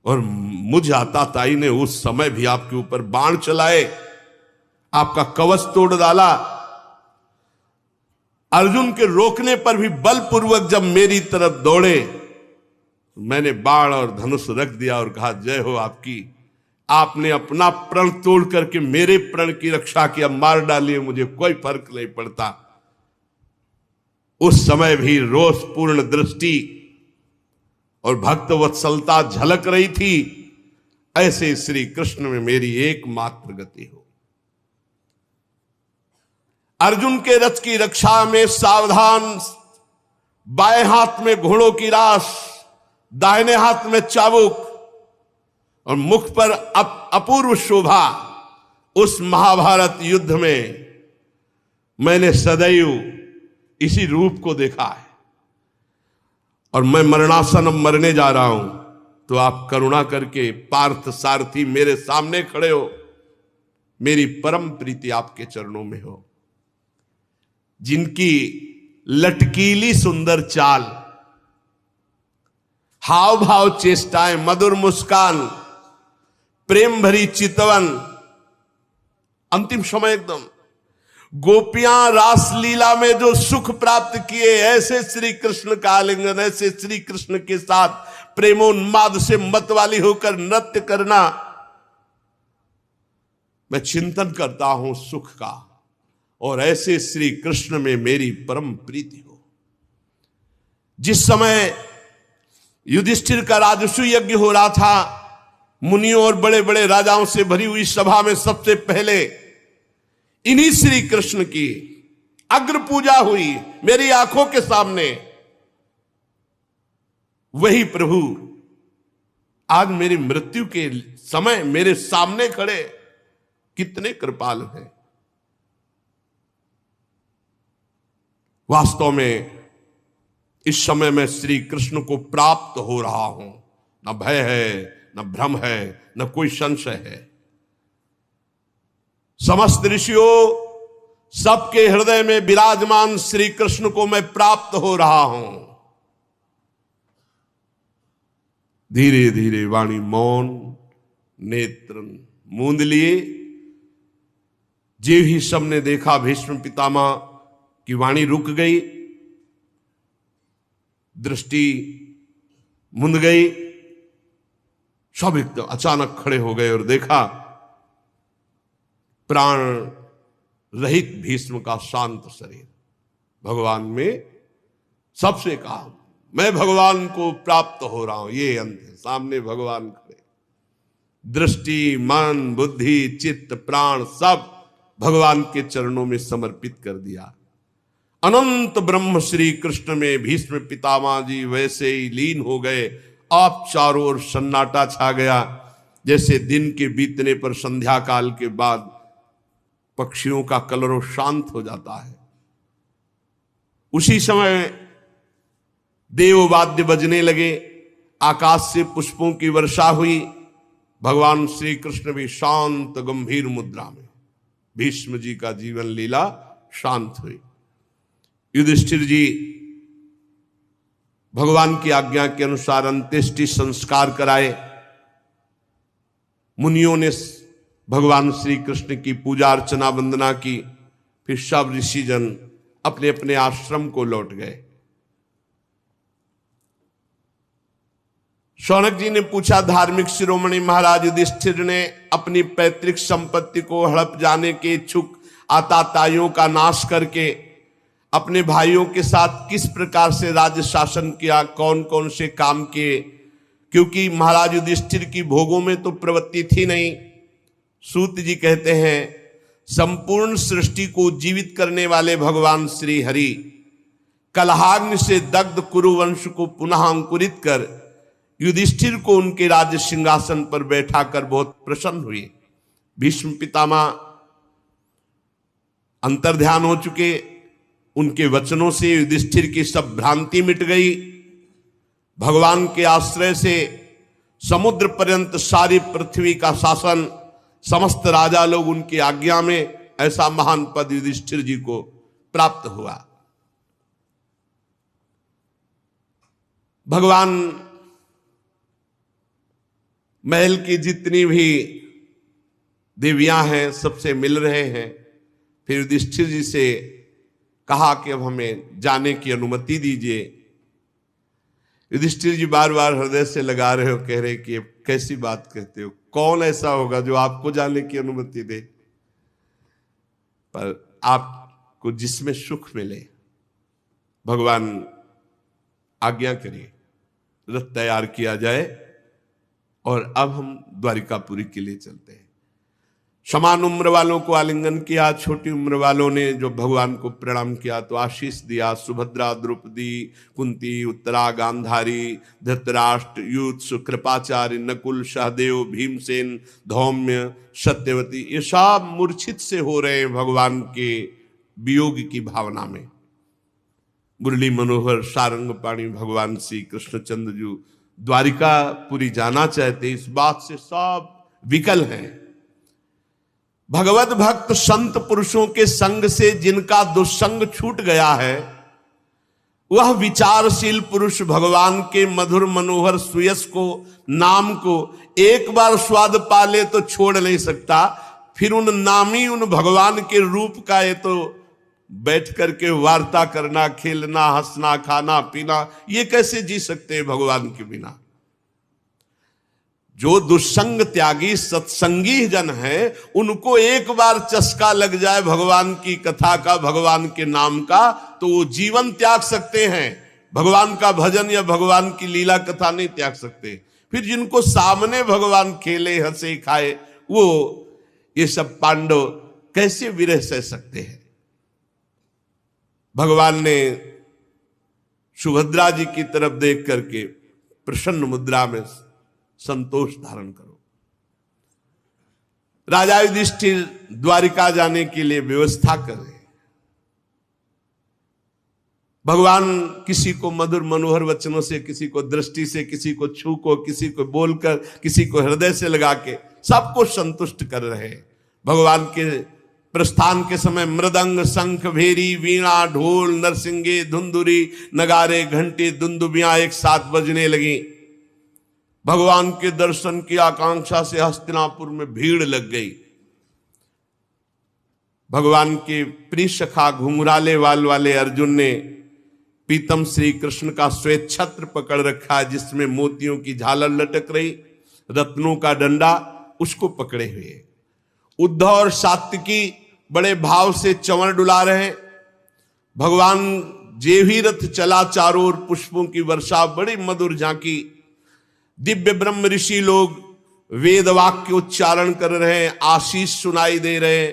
और मुझ आताताई ने उस समय भी आपके ऊपर बाण चलाए, आपका कवच तोड़ डाला। अर्जुन के रोकने पर भी बलपूर्वक जब मेरी तरफ दौड़े, मैंने बाण और धनुष रख दिया और कहा, जय हो आपकी। आपने अपना प्रण तोड़ करके मेरे प्रण की रक्षा किया, मार डालिए, मुझे कोई फर्क नहीं पड़ता। उस समय भी रोषपूर्ण दृष्टि और भक्त वत्सलता झलक रही थी। ऐसे श्री कृष्ण में मेरी एकमात्र गति हो। अर्जुन के रथ की रक्षा में सावधान, बाएं हाथ में घोड़ों की राश, दाहिने हाथ में चाबुक और मुख पर अपूर्व शोभा। उस महाभारत युद्ध में मैंने सदैव इसी रूप को देखा है। और मैं मरणासन मरने जा रहा हूं, तो आप करुणा करके पार्थ सारथी मेरे सामने खड़े हो। मेरी परम प्रीति आपके चरणों में हो। जिनकी लटकीली सुंदर चाल, हाव भाव, चेष्टाएं, मधुर मुस्कान, प्रेम भरी चितवन, अंतिम समय एकदम गोपियां रासलीला में जो सुख प्राप्त किए, ऐसे श्री कृष्ण का आलिंगन, ऐसे श्री कृष्ण के साथ प्रेमोन्माद से मतवाली होकर नृत्य करना, मैं चिंतन करता हूं सुख का, और ऐसे श्री कृष्ण में मेरी परम प्रीति हो। जिस समय युधिष्ठिर का राजस्व यज्ञ हो रहा था, मुनियों और बड़े बड़े राजाओं से भरी हुई सभा में सबसे पहले इन्हीं श्री कृष्ण की अग्र पूजा हुई मेरी आंखों के सामने। वही प्रभु आज मेरी मृत्यु के समय मेरे सामने खड़े, कितने कृपालु हैं। वास्तव में इस समय मैं श्री कृष्ण को प्राप्त हो रहा हूं। न भय है, न भ्रम है, न कोई संशय है। समस्त ऋषियों, सबके हृदय में विराजमान श्री कृष्ण को मैं प्राप्त हो रहा हूं। धीरे धीरे वाणी मौन, नेत्र मूंद लिए। जे ही सबने देखा, भीष्म पितामह की वाणी रुक गई, दृष्टि मुंद गई। सब एकदम अचानक खड़े हो गए और देखा प्राण रहित भीष्म का शांत शरीर। भगवान में सबसे कहा, मैं भगवान को प्राप्त हो रहा हूं। ये अंत है, सामने भगवान खड़े। दृष्टि, मन, बुद्धि, चित्त, प्राण सब भगवान के चरणों में समर्पित कर दिया। अनंत ब्रह्म श्री कृष्ण में भीष्म पितामह जी वैसे ही लीन हो गए। आप चारों ओर सन्नाटा छा गया, जैसे दिन के बीतने पर संध्या काल के बाद पक्षियों का कलरव शांत हो जाता है। उसी समय देव वाद्य बजने लगे, आकाश से पुष्पों की वर्षा हुई। भगवान श्री कृष्ण भी शांत गंभीर मुद्रा में, भीष्म जी का जीवन लीला शांत हुई। युधिष्ठिर जी भगवान की आज्ञा के अनुसार अंत्येष्टि संस्कार कराए। मुनियों ने भगवान श्री कृष्ण की पूजा अर्चना वंदना की। फिर सब ऋषिजन अपने अपने आश्रम को लौट गए। शौनक जी ने पूछा, धार्मिक शिरोमणि महाराज युधिष्ठिर ने अपनी पैतृक संपत्ति को हड़प जाने के इच्छुक आताताइयों का नाश करके अपने भाइयों के साथ किस प्रकार से राज्य शासन किया, कौन कौन से काम किए, क्योंकि महाराज युधिष्ठिर की भोगों में तो प्रवृत्ति थी नहीं। सूत जी कहते हैं, संपूर्ण सृष्टि को जीवित करने वाले भगवान श्री हरि कलहाग्नि से दग्ध कुरुवंश को पुनः अंकुरित कर युधिष्ठिर को उनके राज्य सिंहासन पर बैठाकर बहुत प्रसन्न हुए। भीष्म पितामह अंतर्ध्यान हो चुके, उनके वचनों से युधिष्ठिर की सब भ्रांति मिट गई। भगवान के आश्रय से समुद्र पर्यंत सारी पृथ्वी का शासन, समस्त राजा लोग उनकी आज्ञा में, ऐसा महान पद युधिष्ठिर जी को प्राप्त हुआ। भगवान महल की जितनी भी देवियां हैं सबसे मिल रहे हैं। फिर युधिष्ठिर जी से कहा कि अब हमें जाने की अनुमति दीजिए। युधिष्ठिर जी बार बार हृदय से लगा रहे हो, कह रहे कि अब कैसी बात कहते हो, कौन ऐसा होगा जो आपको जाने की अनुमति दे, पर आपको जिसमें सुख मिले भगवान आज्ञा करिए, रथ तैयार किया जाए और अब हम द्वारिकापुरी के लिए चलते हैं। समान उम्र वालों को आलिंगन किया, छोटी उम्र वालों ने जो भगवान को प्रणाम किया तो आशीष दिया। सुभद्रा, द्रौपदी, कुंती, उत्तरा, गांधारी, धृतराष्ट्र, युत्सु, कृपाचार्य, नकुल, सहदेव, भीमसेन, धौम्य, सत्यवती, ये सब मूर्छित से हो रहे हैं भगवान के वियोग की भावना में। मुरली मनोहर सारंग पाणी भगवान श्री कृष्णचंद्र जी द्वारिकापुरी जाना चाहते, इस बात से सब विकल हैं। भगवत भक्त संत पुरुषों के संग से जिनका दुस्संग छूट गया है, वह विचारशील पुरुष भगवान के मधुर मनोहर सुयस को, नाम को एक बार स्वाद पा ले तो छोड़ नहीं सकता। फिर उन नामी उन भगवान के रूप का ये तो बैठ करके वार्ता करना, खेलना, हंसना, खाना पीना, ये कैसे जी सकते हैं भगवान के बिना। जो दुस्संग त्यागी सत्संगी जन है, उनको एक बार चस्का लग जाए भगवान की कथा का, भगवान के नाम का, तो वो जीवन त्याग सकते हैं। भगवान का भजन या भगवान की लीला कथा नहीं त्याग सकते। फिर जिनको सामने भगवान खेले, हंसे, खाए, वो ये सब पांडव कैसे विरह सह सकते हैं। भगवान ने सुभद्रा जी की तरफ देख करके प्रसन्न मुद्रा में संतोष धारण करो। राजा युधिष्ठिर द्वारिका जाने के लिए व्यवस्था कर रहे। भगवान किसी को मधुर मनोहर वचनों से, किसी को दृष्टि से, किसी को छू को, किसी को बोलकर, किसी को हृदय से लगा के सबको संतुष्ट कर रहे। भगवान के प्रस्थान के समय मृदंग, शंख, भेरी, वीणा, ढोल, नरसिंगे, धुंधुरी, नगारे, घंटी, दुंदुबियां एक साथ बजने लगी। भगवान के दर्शन की आकांक्षा से हस्तिनापुर में भीड़ लग गई। भगवान के प्रिय सखा घुंघराले वाल वाले अर्जुन ने पीतम श्री कृष्ण का श्वेत छत्र पकड़ रखा, जिसमें मोतियों की झालर लटक रही, रत्नों का डंडा, उसको पकड़े हुए। उद्धव और सात्विकी बड़े भाव से चंवर डुला रहे। भगवान जेभी रथ चला, चारों ओर पुष्पों की वर्षा, बड़ी मधुर झांकी। दिव्य ब्रह्म ऋषि लोग वेद वाक्य उच्चारण कर रहे हैं, आशीष सुनाई दे रहे।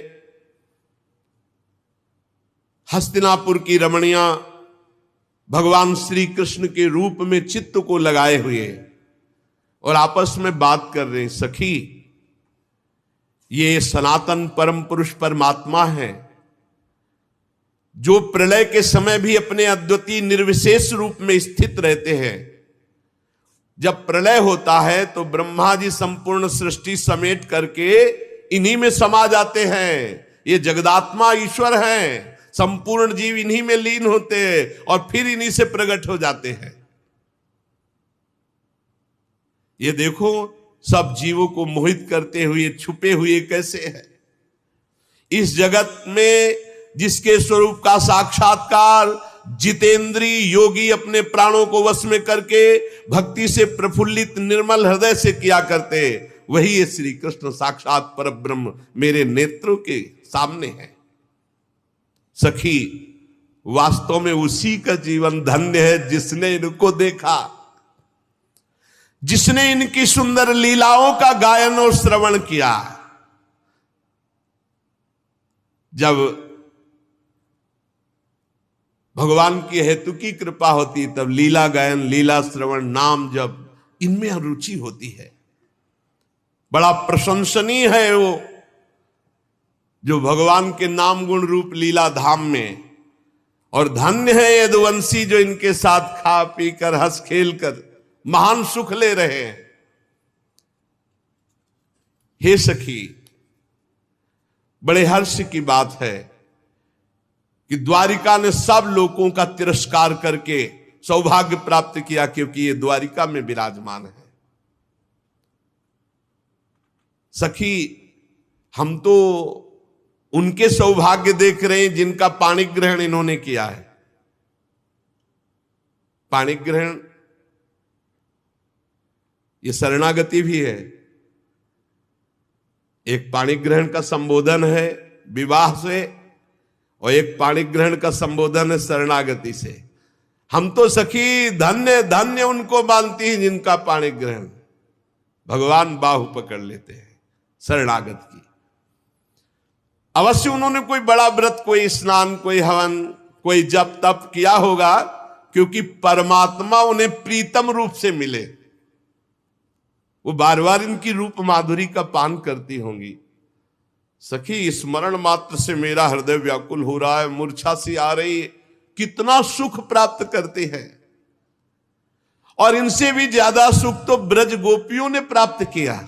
हस्तिनापुर की रमणियां भगवान श्री कृष्ण के रूप में चित्त को लगाए हुए और आपस में बात कर रहे हैं। सखी, ये सनातन परम पुरुष परमात्मा है, जो प्रलय के समय भी अपने अद्वितीय निर्विशेष रूप में स्थित रहते हैं। जब प्रलय होता है तो ब्रह्मा जी संपूर्ण सृष्टि समेट करके इन्हीं में समा जाते हैं। ये जगदात्मा ईश्वर हैं, संपूर्ण जीव इन्हीं में लीन होते हैं और फिर इन्हीं से प्रकट हो जाते हैं। ये देखो, सब जीवों को मोहित करते हुए छुपे हुए कैसे है। इस जगत में जिसके स्वरूप का साक्षात्कार जितेंद्री योगी अपने प्राणों को वश में करके भक्ति से प्रफुल्लित निर्मल हृदय से किया करते, वही ये श्री कृष्ण साक्षात परब्रह्म मेरे नेत्रों के सामने है। सखी, वास्तव में उसी का जीवन धन्य है जिसने इनको देखा, जिसने इनकी सुंदर लीलाओं का गायन और श्रवण किया। जब भगवान की हेतु की कृपा होती तब लीला गायन, लीला श्रवण, नाम जब, इनमें रुचि होती है। बड़ा प्रशंसनीय है वो जो भगवान के नाम गुण रूप लीला धाम में, और धन्य है यदुवंशी जो इनके साथ खा पी कर हंस खेल कर महान सुख ले रहे हैं। हे सखी, बड़े हर्ष की बात है कि द्वारिका ने सब लोगों का तिरस्कार करके सौभाग्य प्राप्त किया, क्योंकि ये द्वारिका में विराजमान है। सखी, हम तो उनके सौभाग्य देख रहे हैं जिनका पाणी ग्रहण इन्होंने किया है। पाणी ग्रहण ये शरणागति भी है। एक पाणी ग्रहण का संबोधन है विवाह से और एक पाणी ग्रहण का संबोधन है शरणागति से। हम तो सखी धन्य धन्य उनको मानती हैं जिनका पाणी ग्रहण भगवान बाहु पकड़ लेते हैं शरणागत की। अवश्य उन्होंने कोई बड़ा व्रत, कोई स्नान, कोई हवन, कोई जप तप किया होगा, क्योंकि परमात्मा उन्हें प्रीतम रूप से मिले। वो बार बार इनकी रूप माधुरी का पान करती होंगी। सखी, स्मरण मात्र से मेरा हृदय व्याकुल हो रहा है, मूर्छा सी आ रही है। कितना सुख प्राप्त करते हैं, और इनसे भी ज्यादा सुख तो ब्रज गोपियों ने प्राप्त किया।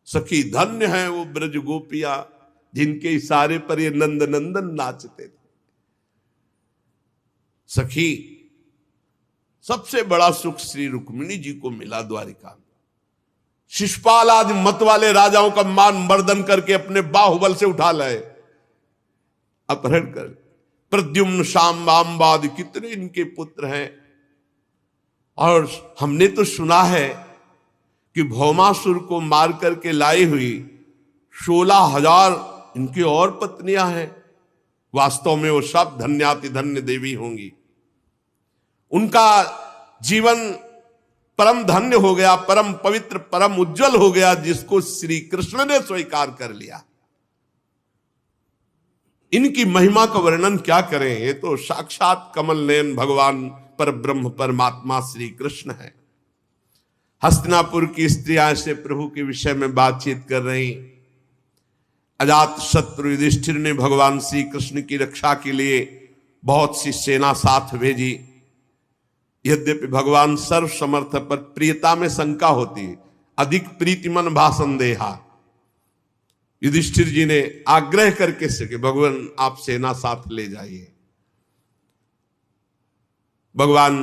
सखी धन्य है वो ब्रज गोपिया, जिनके इशारे पर ये नंद नंदन नाचते थे। सखी, सबसे बड़ा सुख श्री रुक्मिणी जी को मिला द्वारिका में। शिशुपाल आदि मत वाले राजाओं का मान मर्दन करके अपने बाहुबल से उठा लाए, अपहरण कर। प्रद्युम्न शांबादि कितने इनके पुत्र हैं। और हमने तो सुना है कि भौमासुर को मार करके लाई हुई 16,000 इनकी और पत्नियां हैं। वास्तव में वो सब धन्याति धन्य देवी होंगी। उनका जीवन परम धन्य हो गया, परम पवित्र, परम उज्जवल हो गया, जिसको श्री कृष्ण ने स्वीकार कर लिया। इनकी महिमा का वर्णन क्या करें, ये तो साक्षात कमल नयन भगवान पर ब्रह्म परमात्मा श्री कृष्ण है। हस्तिनापुर की स्त्रियां से प्रभु के विषय में बातचीत कर रही। अजात शत्रु युधिष्ठिर ने भगवान श्री कृष्ण की रक्षा के लिए बहुत सी सेना साथ भेजी। यद्यपि भगवान सर्व समर्थ, पर प्रियता में शंका होती है। अधिक प्रीतिमन भाषण देहा। युधिष्ठिर जी ने आग्रह करके से कि भगवान आप सेना साथ ले जाइए। भगवान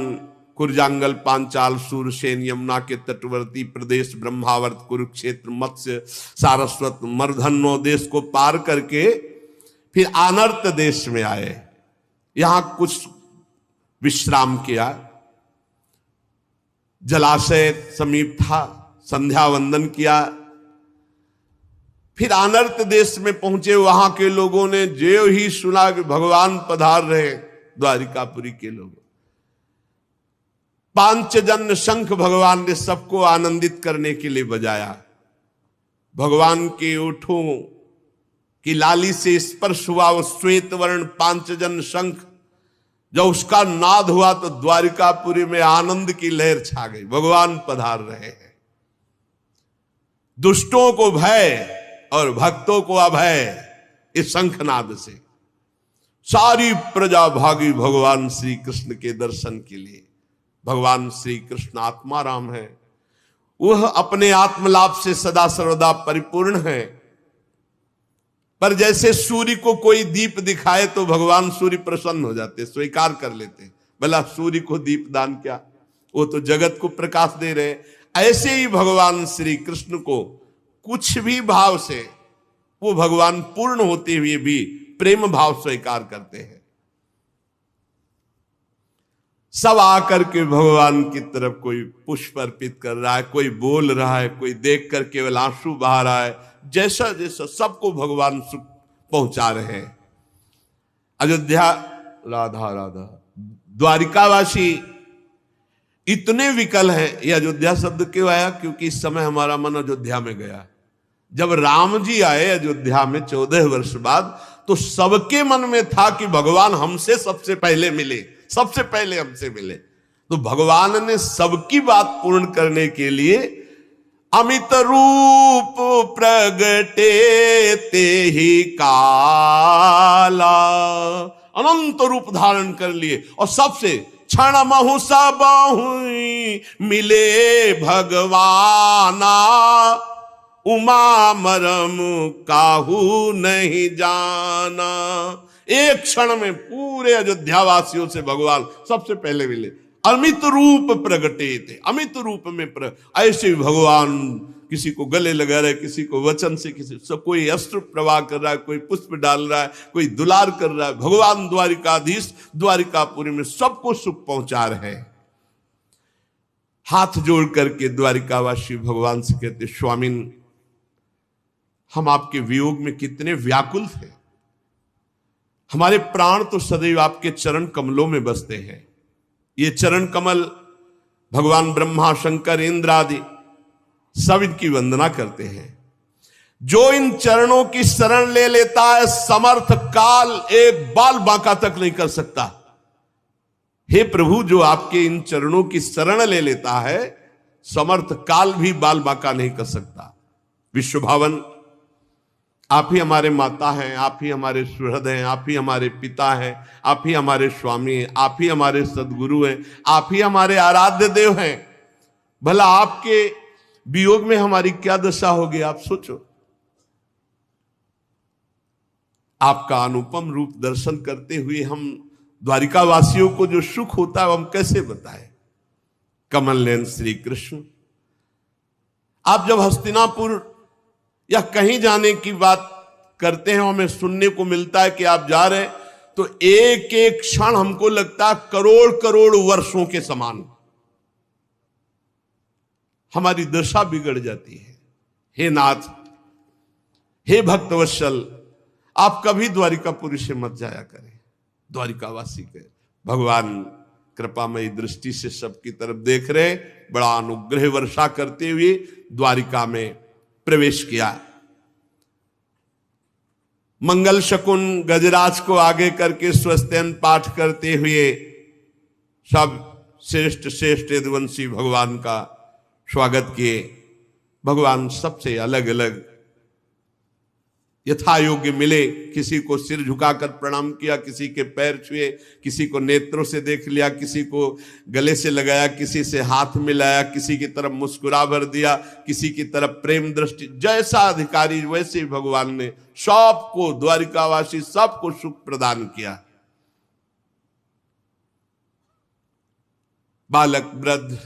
कुरजांगल, पांचाल, सूरसेन, यमुना के तटवर्ती प्रदेश, ब्रह्मावर्त, कुरुक्षेत्र, मत्स्य, सारस्वत, मर्धन्नो देश को पार करके फिर आनर्त देश में आए। यहां कुछ विश्राम किया, जलाशय समीप था, संध्या वंदन किया। फिर आनर्त देश में पहुंचे। वहां के लोगों ने जो ही सुना कि भगवान पधार रहे, द्वारिकापुरी के लोग, पांचजन्य शंख भगवान ने सबको आनंदित करने के लिए बजाया। भगवान के ओठों की लाली से स्पर्श हुआ वो श्वेत वर्ण पांचजन्य शंख। जब उसका नाद हुआ तो द्वारिकापुरी में आनंद की लहर छा गई। भगवान पधार रहे हैं। दुष्टों को भय और भक्तों को अभय इस शंखनाद से। सारी प्रजा भागी भगवान श्री कृष्ण के दर्शन के लिए। भगवान श्री कृष्ण आत्मा राम है। वह अपने आत्मलाभ से सदा सर्वदा परिपूर्ण है। पर जैसे सूर्य को कोई दीप दिखाए तो भगवान सूर्य प्रसन्न हो जाते, स्वीकार कर लेते। भला सूर्य को दीप दान क्या, वो तो जगत को प्रकाश दे रहे। ऐसे ही भगवान श्री कृष्ण को कुछ भी भाव से वो भगवान पूर्ण होते हुए भी प्रेम भाव स्वीकार करते हैं। सब आकर के भगवान की तरफ कोई पुष्प अर्पित कर रहा है, कोई बोल रहा है, कोई देख कर केवल आंसू बहा रहा है। जैसा जैसा सबको भगवान सुख पहुंचा रहे हैं। अयोध्या, राधा राधा, द्वारिकावासी इतने विकल हैं। ये अयोध्या शब्द क्यों आया? क्योंकि इस समय हमारा मन अयोध्या में गया। जब राम जी आए अयोध्या में 14 वर्ष बाद, तो सबके मन में था कि भगवान हमसे सबसे पहले मिले, सबसे पहले हमसे मिले। तो भगवान ने सबकी बात पूर्ण करने के लिए अमित रूप प्रगटे ते ही काला, अनंत रूप धारण कर लिए। और सबसे क्षण महु सब मिले भगवाना, उमा मरम काहू नहीं जाना। एक क्षण में पूरे अयोध्या वासियों से भगवान सबसे पहले मिले। अमित रूप प्रगटे थे, अमित रूप में ऐसे भगवान किसी को गले लगा रहे, किसी को वचन से, किसी सब, कोई अस्त्र प्रवाह कर रहा है, कोई पुष्प डाल रहा है, कोई दुलार कर रहा है। भगवान द्वारिकाधीश द्वारिकापुरी में सबको सुख पहुंचा रहे हैं। हाथ जोड़ करके द्वारिकावासी भगवान से कहते, स्वामिन हम आपके वियोग में कितने व्याकुल थे। हमारे प्राण तो सदैव आपके चरण कमलों में बसते हैं। ये चरण कमल भगवान ब्रह्मा, शंकर, इंद्र आदि सब इनकी वंदना करते हैं। जो इन चरणों की शरण ले लेता है, समर्थ काल एक बाल बांका तक नहीं कर सकता। हे प्रभु, जो आपके इन चरणों की शरण ले लेता है, समर्थ काल भी बाल बांका नहीं कर सकता। विश्वभावन, आप ही हमारे माता हैं, आप ही हमारे सुहृद हैं, आप ही हमारे पिता हैं, आप ही हमारे स्वामी हैं, आप ही हमारे सदगुरु हैं, आप ही हमारे आराध्य देव हैं। भला आपके वियोग में हमारी क्या दशा होगी आप सोचो। आपका अनुपम रूप दर्शन करते हुए हम द्वारिका वासियों को जो सुख होता है हम कैसे बताएं। कमल नयन श्री कृष्ण, आप जब हस्तिनापुर या कहीं जाने की बात करते हैं, हमें सुनने को मिलता है कि आप जा रहे हैं, तो एक एक क्षण हमको लगता है करोड़ करोड़ वर्षों के समान। हमारी दशा बिगड़ जाती है। हे नाथ, हे भक्तवत्सल, आप कभी द्वारिकापुरी से मत जाया करें। द्वारिकावासी के भगवान कृपामयी दृष्टि से सबकी तरफ देख रहे, बड़ा अनुग्रह वर्षा करते हुए द्वारिका में प्रवेश किया। मंगल शकुन गजराज को आगे करके स्वस्त्यन पाठ करते हुए सब श्रेष्ठ श्रेष्ठ यदुवंशी भगवान का स्वागत किए। भगवान सबसे अलग अलग यथा योग्य मिले। किसी को सिर झुकाकर प्रणाम किया, किसी के पैर छुए, किसी को नेत्रों से देख लिया, किसी को गले से लगाया, किसी से हाथ मिलाया, किसी की तरफ मुस्कुरा भर दिया, किसी की तरफ प्रेम दृष्टि। जैसा अधिकारी वैसे ही भगवान ने सबको, द्वारिकावासी सबको सुख प्रदान किया। बालक वृद्ध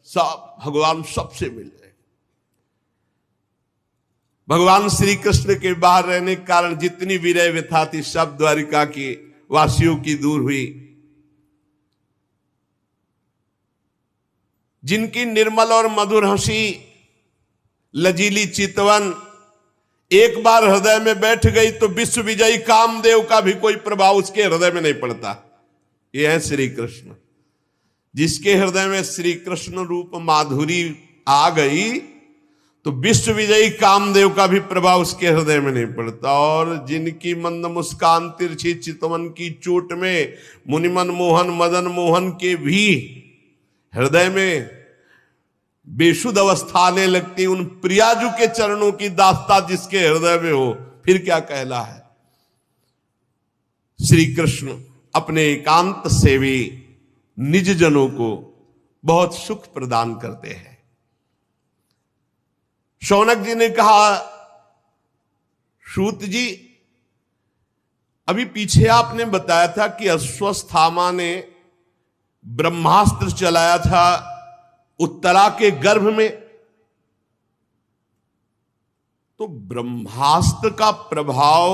सब भगवान सबसे मिले। भगवान श्री कृष्ण के बाहर रहने के कारण जितनी विरह व्यथा थी सब द्वारिका की वासियों की दूर हुई। जिनकी निर्मल और मधुर हंसी, लजीली चितवन एक बार हृदय में बैठ गई तो विश्व विजयी कामदेव का भी कोई प्रभाव उसके हृदय में नहीं पड़ता। ये है श्री कृष्ण। जिसके हृदय में श्री कृष्ण रूप माधुरी आ गई तो विश्व विजयी कामदेव का भी प्रभाव उसके हृदय में नहीं पड़ता। और जिनकी मंद मुस्कान तिरछी चितवन की चोट में मुनिमन मोहन मदन मोहन के भी हृदय में बेशुद्ध अवस्था आने लगती, उन प्रियाजू के चरणों की दास्ता जिसके हृदय में हो, फिर क्या कहला है। श्री कृष्ण अपने एकांत सेवी निज जनों को बहुत सुख प्रदान करते हैं। शौनक जी ने कहा, सूत जी अभी पीछे आपने बताया था कि अश्वत्थामा ने ब्रह्मास्त्र चलाया था उत्तरा के गर्भ में, तो ब्रह्मास्त्र का प्रभाव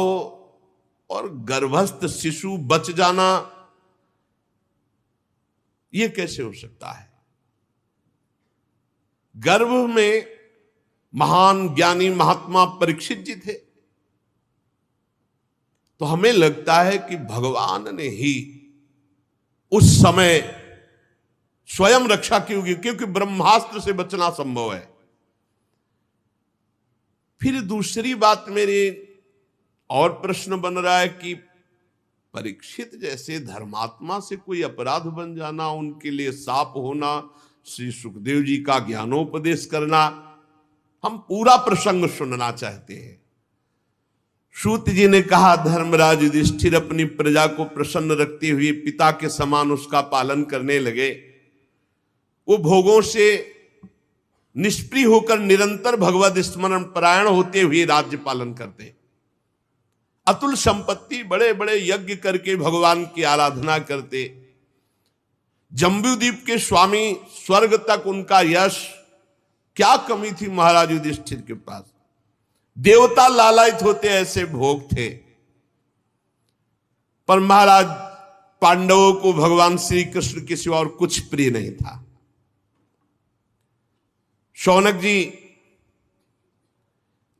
और गर्भस्थ शिशु बच जाना यह कैसे हो सकता है। गर्भ में महान ज्ञानी महात्मा परीक्षित जी थे, तो हमें लगता है कि भगवान ने ही उस समय स्वयं रक्षा की होगी, क्योंकि ब्रह्मास्त्र से बचना संभव है। फिर दूसरी बात मेरी और प्रश्न बन रहा है कि परीक्षित जैसे धर्मात्मा से कोई अपराध बन जाना, उनके लिए साप होना, श्री सुखदेव जी का ज्ञानोपदेश करना, हम पूरा प्रसंग सुनना चाहते हैं। सूत जी ने कहा, धर्मराज युधिष्ठिर अपनी प्रजा को प्रसन्न रखते हुए पिता के समान उसका पालन करने लगे। वो भोगों से निष्प्रिय होकर निरंतर भगवत स्मरण परायण होते हुए राज्य पालन करते। अतुल संपत्ति, बड़े बड़े यज्ञ करके भगवान की आराधना करते। जम्बूद्वीप के स्वामी, स्वर्ग तक उनका यश, क्या कमी थी महाराज युधिष्ठिर के पास। देवता लालायित होते ऐसे भोग थे। पर महाराज पांडवों को भगवान श्री कृष्ण के सिवा और कुछ प्रिय नहीं था। शौनक जी,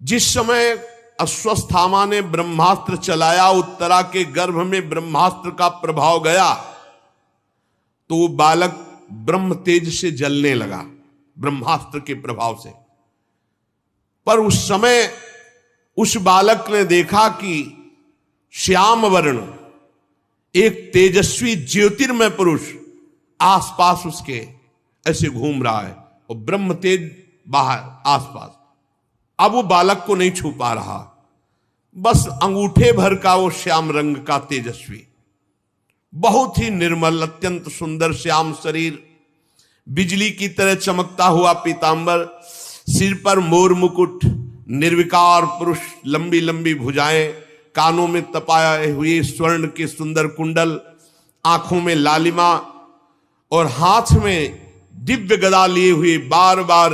जिस समय अश्वत्थामा ने ब्रह्मास्त्र चलाया, उत्तरा के गर्भ में ब्रह्मास्त्र का प्रभाव गया, तो वो बालक ब्रह्म तेज से जलने लगा ब्रह्मास्त्र के प्रभाव से। पर उस समय उस बालक ने देखा कि श्याम वर्ण एक तेजस्वी ज्योतिर्मय पुरुष आसपास उसके ऐसे घूम रहा है और ब्रह्म तेज बाहर आसपास। अब वो बालक को नहीं छू पा रहा, बस अंगूठे भर का वो श्याम रंग का तेजस्वी, बहुत ही निर्मल, अत्यंत सुंदर श्याम शरीर, बिजली की तरह चमकता हुआ पीतांबर, सिर पर मोर मुकुट, निर्विकार पुरुष, लंबी लंबी भुजाएं, कानों में तपाए हुए स्वर्ण के सुंदर कुंडल, आंखों में लालिमा और हाथ में दिव्य गदा लिए हुए बार बार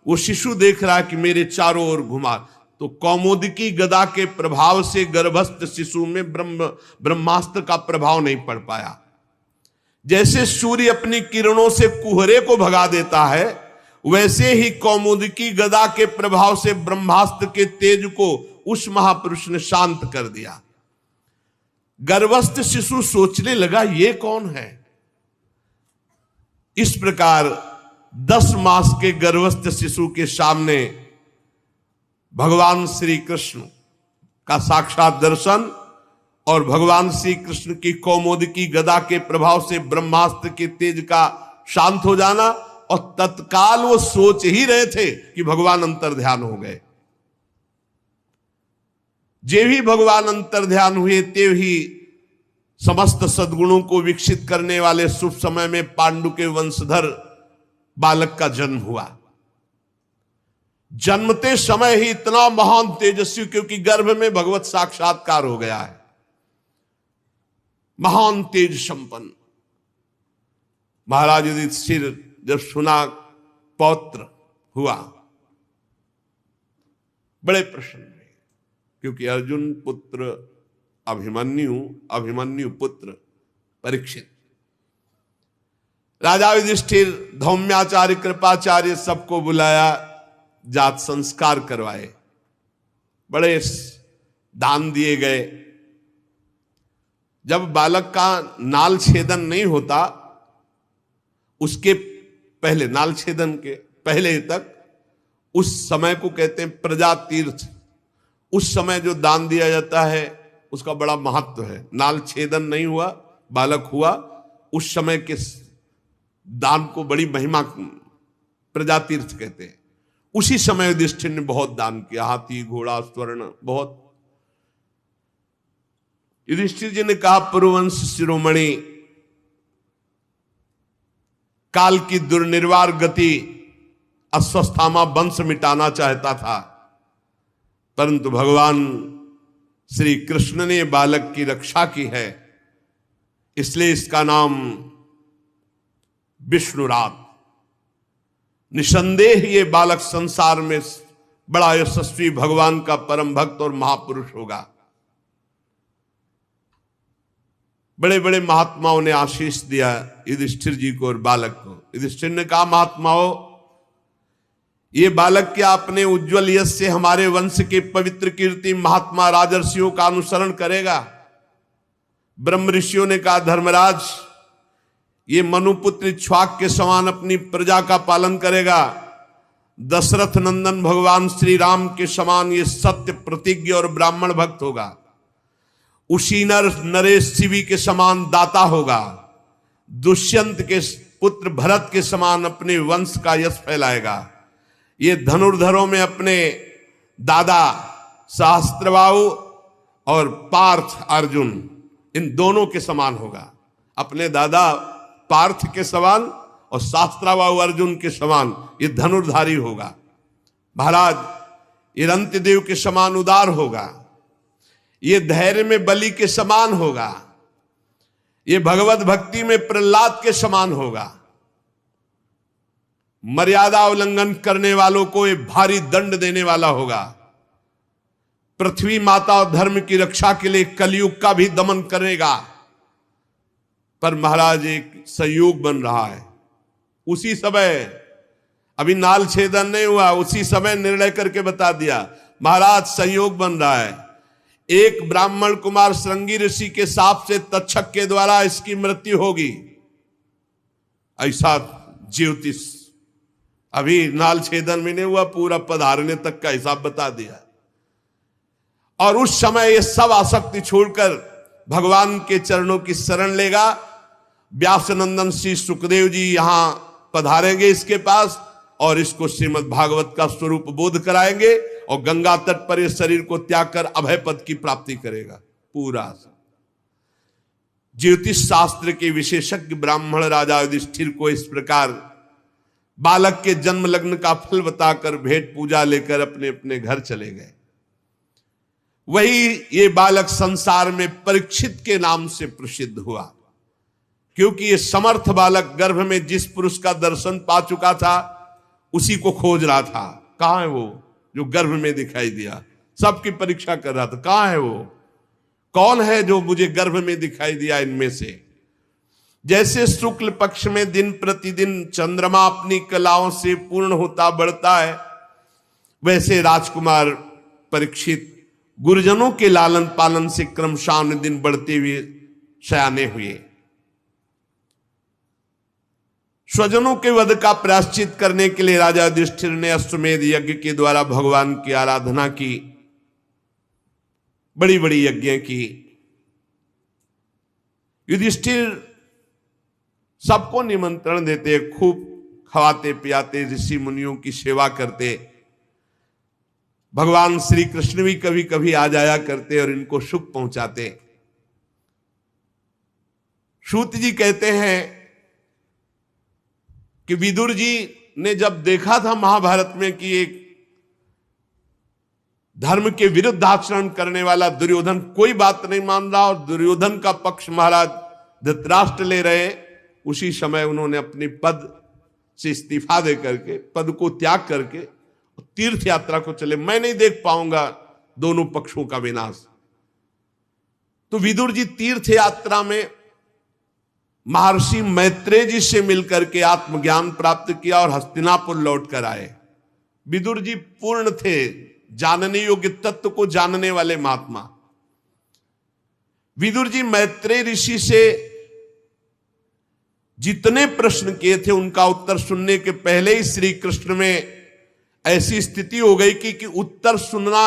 वो शिशु देख रहा है कि मेरे चारों ओर घुमा। तो कौमुदकी गदा के प्रभाव से गर्भस्थ शिशु में ब्रह्मास्त्र का प्रभाव नहीं पड़ पाया। जैसे सूर्य अपनी किरणों से कुहरे को भगा देता है, वैसे ही कौमुदकी गदा के प्रभाव से ब्रह्मास्त्र के तेज को उस महापुरुष ने शांत कर दिया। गर्भस्थ शिशु सोचने लगा ये कौन है। इस प्रकार 10 मास के गर्भस्थ शिशु के सामने भगवान श्री कृष्ण का साक्षात दर्शन और भगवान श्री कृष्ण की कौमुदकी गदा के प्रभाव से ब्रह्मास्त्र के तेज का शांत हो जाना, और तत्काल वो सोच ही रहे थे कि भगवान अंतर्ध्यान हो गए। जे भी भगवान अंतर्ध्यान हुए ते ही समस्त सद्गुणों को विकसित करने वाले शुभ समय में पांडु के वंशधर बालक का जन्म हुआ। जन्मते समय ही इतना महान तेजस्वी, क्योंकि गर्भ में भगवत साक्षात्कार हो गया है, महान तेज संपन्न। महाराज युधिष्ठिर जब सुना पौत्र हुआ, बड़े प्रसन्न हुए, क्योंकि अर्जुन पुत्र अभिमन्यु, अभिमन्यु पुत्र परीक्षित। राजा युधिष्ठिर, धौम्याचार्य, कृपाचार्य सबको बुलाया, जात संस्कार करवाए, बड़े दान दिए गए। जब बालक का नाल छेदन नहीं होता, उसके पहले, नाल छेदन के पहले तक, उस समय को कहते हैं प्रजा तीर्थ। उस समय जो दान दिया जाता है उसका बड़ा महत्व है। नाल छेदन नहीं हुआ, बालक हुआ, उस समय के दान को बड़ी महिमा प्रजा तीर्थ कहते हैं। उसी समय युधिष्ठिर ने बहुत दान किया, हाथी, घोड़ा, स्वर्ण, बहुत। युधिष्ठिर जी ने कहा, पुरुवंश शिरोमणि, काल की दुर्निर्वार गति अस्वस्थामा वंश मिटाना चाहता था, परंतु भगवान श्री कृष्ण ने बालक की रक्षा की है, इसलिए इसका नाम विष्णुराज। निसंदेह ये बालक संसार में बड़ा यशस्वी भगवान का परम भक्त और महापुरुष होगा। बड़े बड़े महात्माओं ने आशीष दिया युधिष्ठिर जी को और बालक को। युधिष्ठिर ने कहा, महात्माओं, ये बालक क्या अपने उज्जवल यश से हमारे वंश के पवित्र कीर्ति महात्मा राजर्षियों का अनुसरण करेगा? ब्रह्म ऋषियों ने कहा, धर्मराज, ये मनुपुत्र इक्ष्वाक के समान अपनी प्रजा का पालन करेगा। दशरथ नंदन भगवान श्री राम के समान ये सत्य प्रतिज्ञ और ब्राह्मण भक्त होगा। उशीनर नरेश शिवी के समान दाता होगा। दुष्यंत के पुत्र भरत के समान अपने वंश का यश फैलाएगा। ये धनुर्धरों में अपने दादा सहस्त्रबाहु और पार्थ अर्जुन, इन दोनों के समान होगा। अपने दादा पार्थ के समान और सहस्त्रबाहु अर्जुन के समान ये धनुर्धारी होगा। महाराज, ये रंतिदेव के समान उदार होगा। ये धैर्य में बलि के समान होगा। ये भगवत भक्ति में प्रहलाद के समान होगा। मर्यादा उल्लंघन करने वालों को ये भारी दंड देने वाला होगा। पृथ्वी माता और धर्म की रक्षा के लिए कलयुग का भी दमन करेगा। पर महाराज, एक संयोग बन रहा है। उसी समय, अभी नाल छेदन नहीं हुआ, उसी समय निर्णय करके बता दिया, महाराज संयोग बन रहा है। एक ब्राह्मण कुमार श्रृंगी ऋषि के शाप से तक्षक के द्वारा इसकी मृत्यु होगी, ऐसा ज्योतिष। अभी नाल छेदन में नहीं हुआ, पूरा पधारने तक का हिसाब बता दिया। और उस समय ये सब आसक्ति छोड़कर भगवान के चरणों की शरण लेगा। व्यासनंदन श्री सुखदेव जी यहां पधारेंगे इसके पास और इसको श्रीमद् भागवत का स्वरूप बोध कराएंगे और गंगा तट पर इस शरीर को त्याग कर अभय पद की प्राप्ति करेगा। पूरा ज्योतिष शास्त्र के विशेषज्ञ ब्राह्मण राजा युधिष्ठिर को इस प्रकार बालक के जन्म लग्न का फल बताकर भेंट पूजा लेकर अपने अपने घर चले गए। वही ये बालक संसार में परीक्षित के नाम से प्रसिद्ध हुआ, क्योंकि ये समर्थ बालक गर्भ में जिस पुरुष का दर्शन पा चुका था उसी को खोज रहा था। कहां है वो जो गर्भ में दिखाई दिया? सबकी परीक्षा कर रहा था, कहां है वो, कौन है जो मुझे गर्भ में दिखाई दिया इनमें से। जैसे शुक्ल पक्ष में दिन प्रतिदिन चंद्रमा अपनी कलाओं से पूर्ण होता बढ़ता है, वैसे राजकुमार परीक्षित गुरुजनों के लालन पालन से क्रमशः दिन बढ़ते हुए सयाने हुए। स्वजनों के वध का प्रायश्चित करने के लिए राजा युधिष्ठिर ने अश्वमेध यज्ञ के द्वारा भगवान की आराधना की, बड़ी बड़ी यज्ञ की। युधिष्ठिर सबको निमंत्रण देते, खूब खवाते पियाते, ऋषि मुनियों की सेवा करते। भगवान श्री कृष्ण भी कभी कभी आ जाया करते और इनको सुख पहुंचाते। सूत जी कहते हैं कि विदुर जी ने जब देखा था महाभारत में कि एक धर्म के विरुद्ध आचरण करने वाला दुर्योधन कोई बात नहीं मान रहा और दुर्योधन का पक्ष महाराज धृतराष्ट्र ले रहे, उसी समय उन्होंने अपनी पद से इस्तीफा दे करके, पद को त्याग करके तीर्थ यात्रा को चले। मैं नहीं देख पाऊंगा दोनों पक्षों का विनाश। तो विदुर जी तीर्थ यात्रा में महर्षि मैत्रेय जी से मिलकर के आत्मज्ञान प्राप्त किया और हस्तिनापुर लौट कर आए। विदुर जी पूर्ण थे, जानने योग्य तत्व को जानने वाले महात्मा। विदुर जी मैत्रेय ऋषि से जितने प्रश्न किए थे उनका उत्तर सुनने के पहले ही श्री कृष्ण में ऐसी स्थिति हो गई कि उत्तर सुनना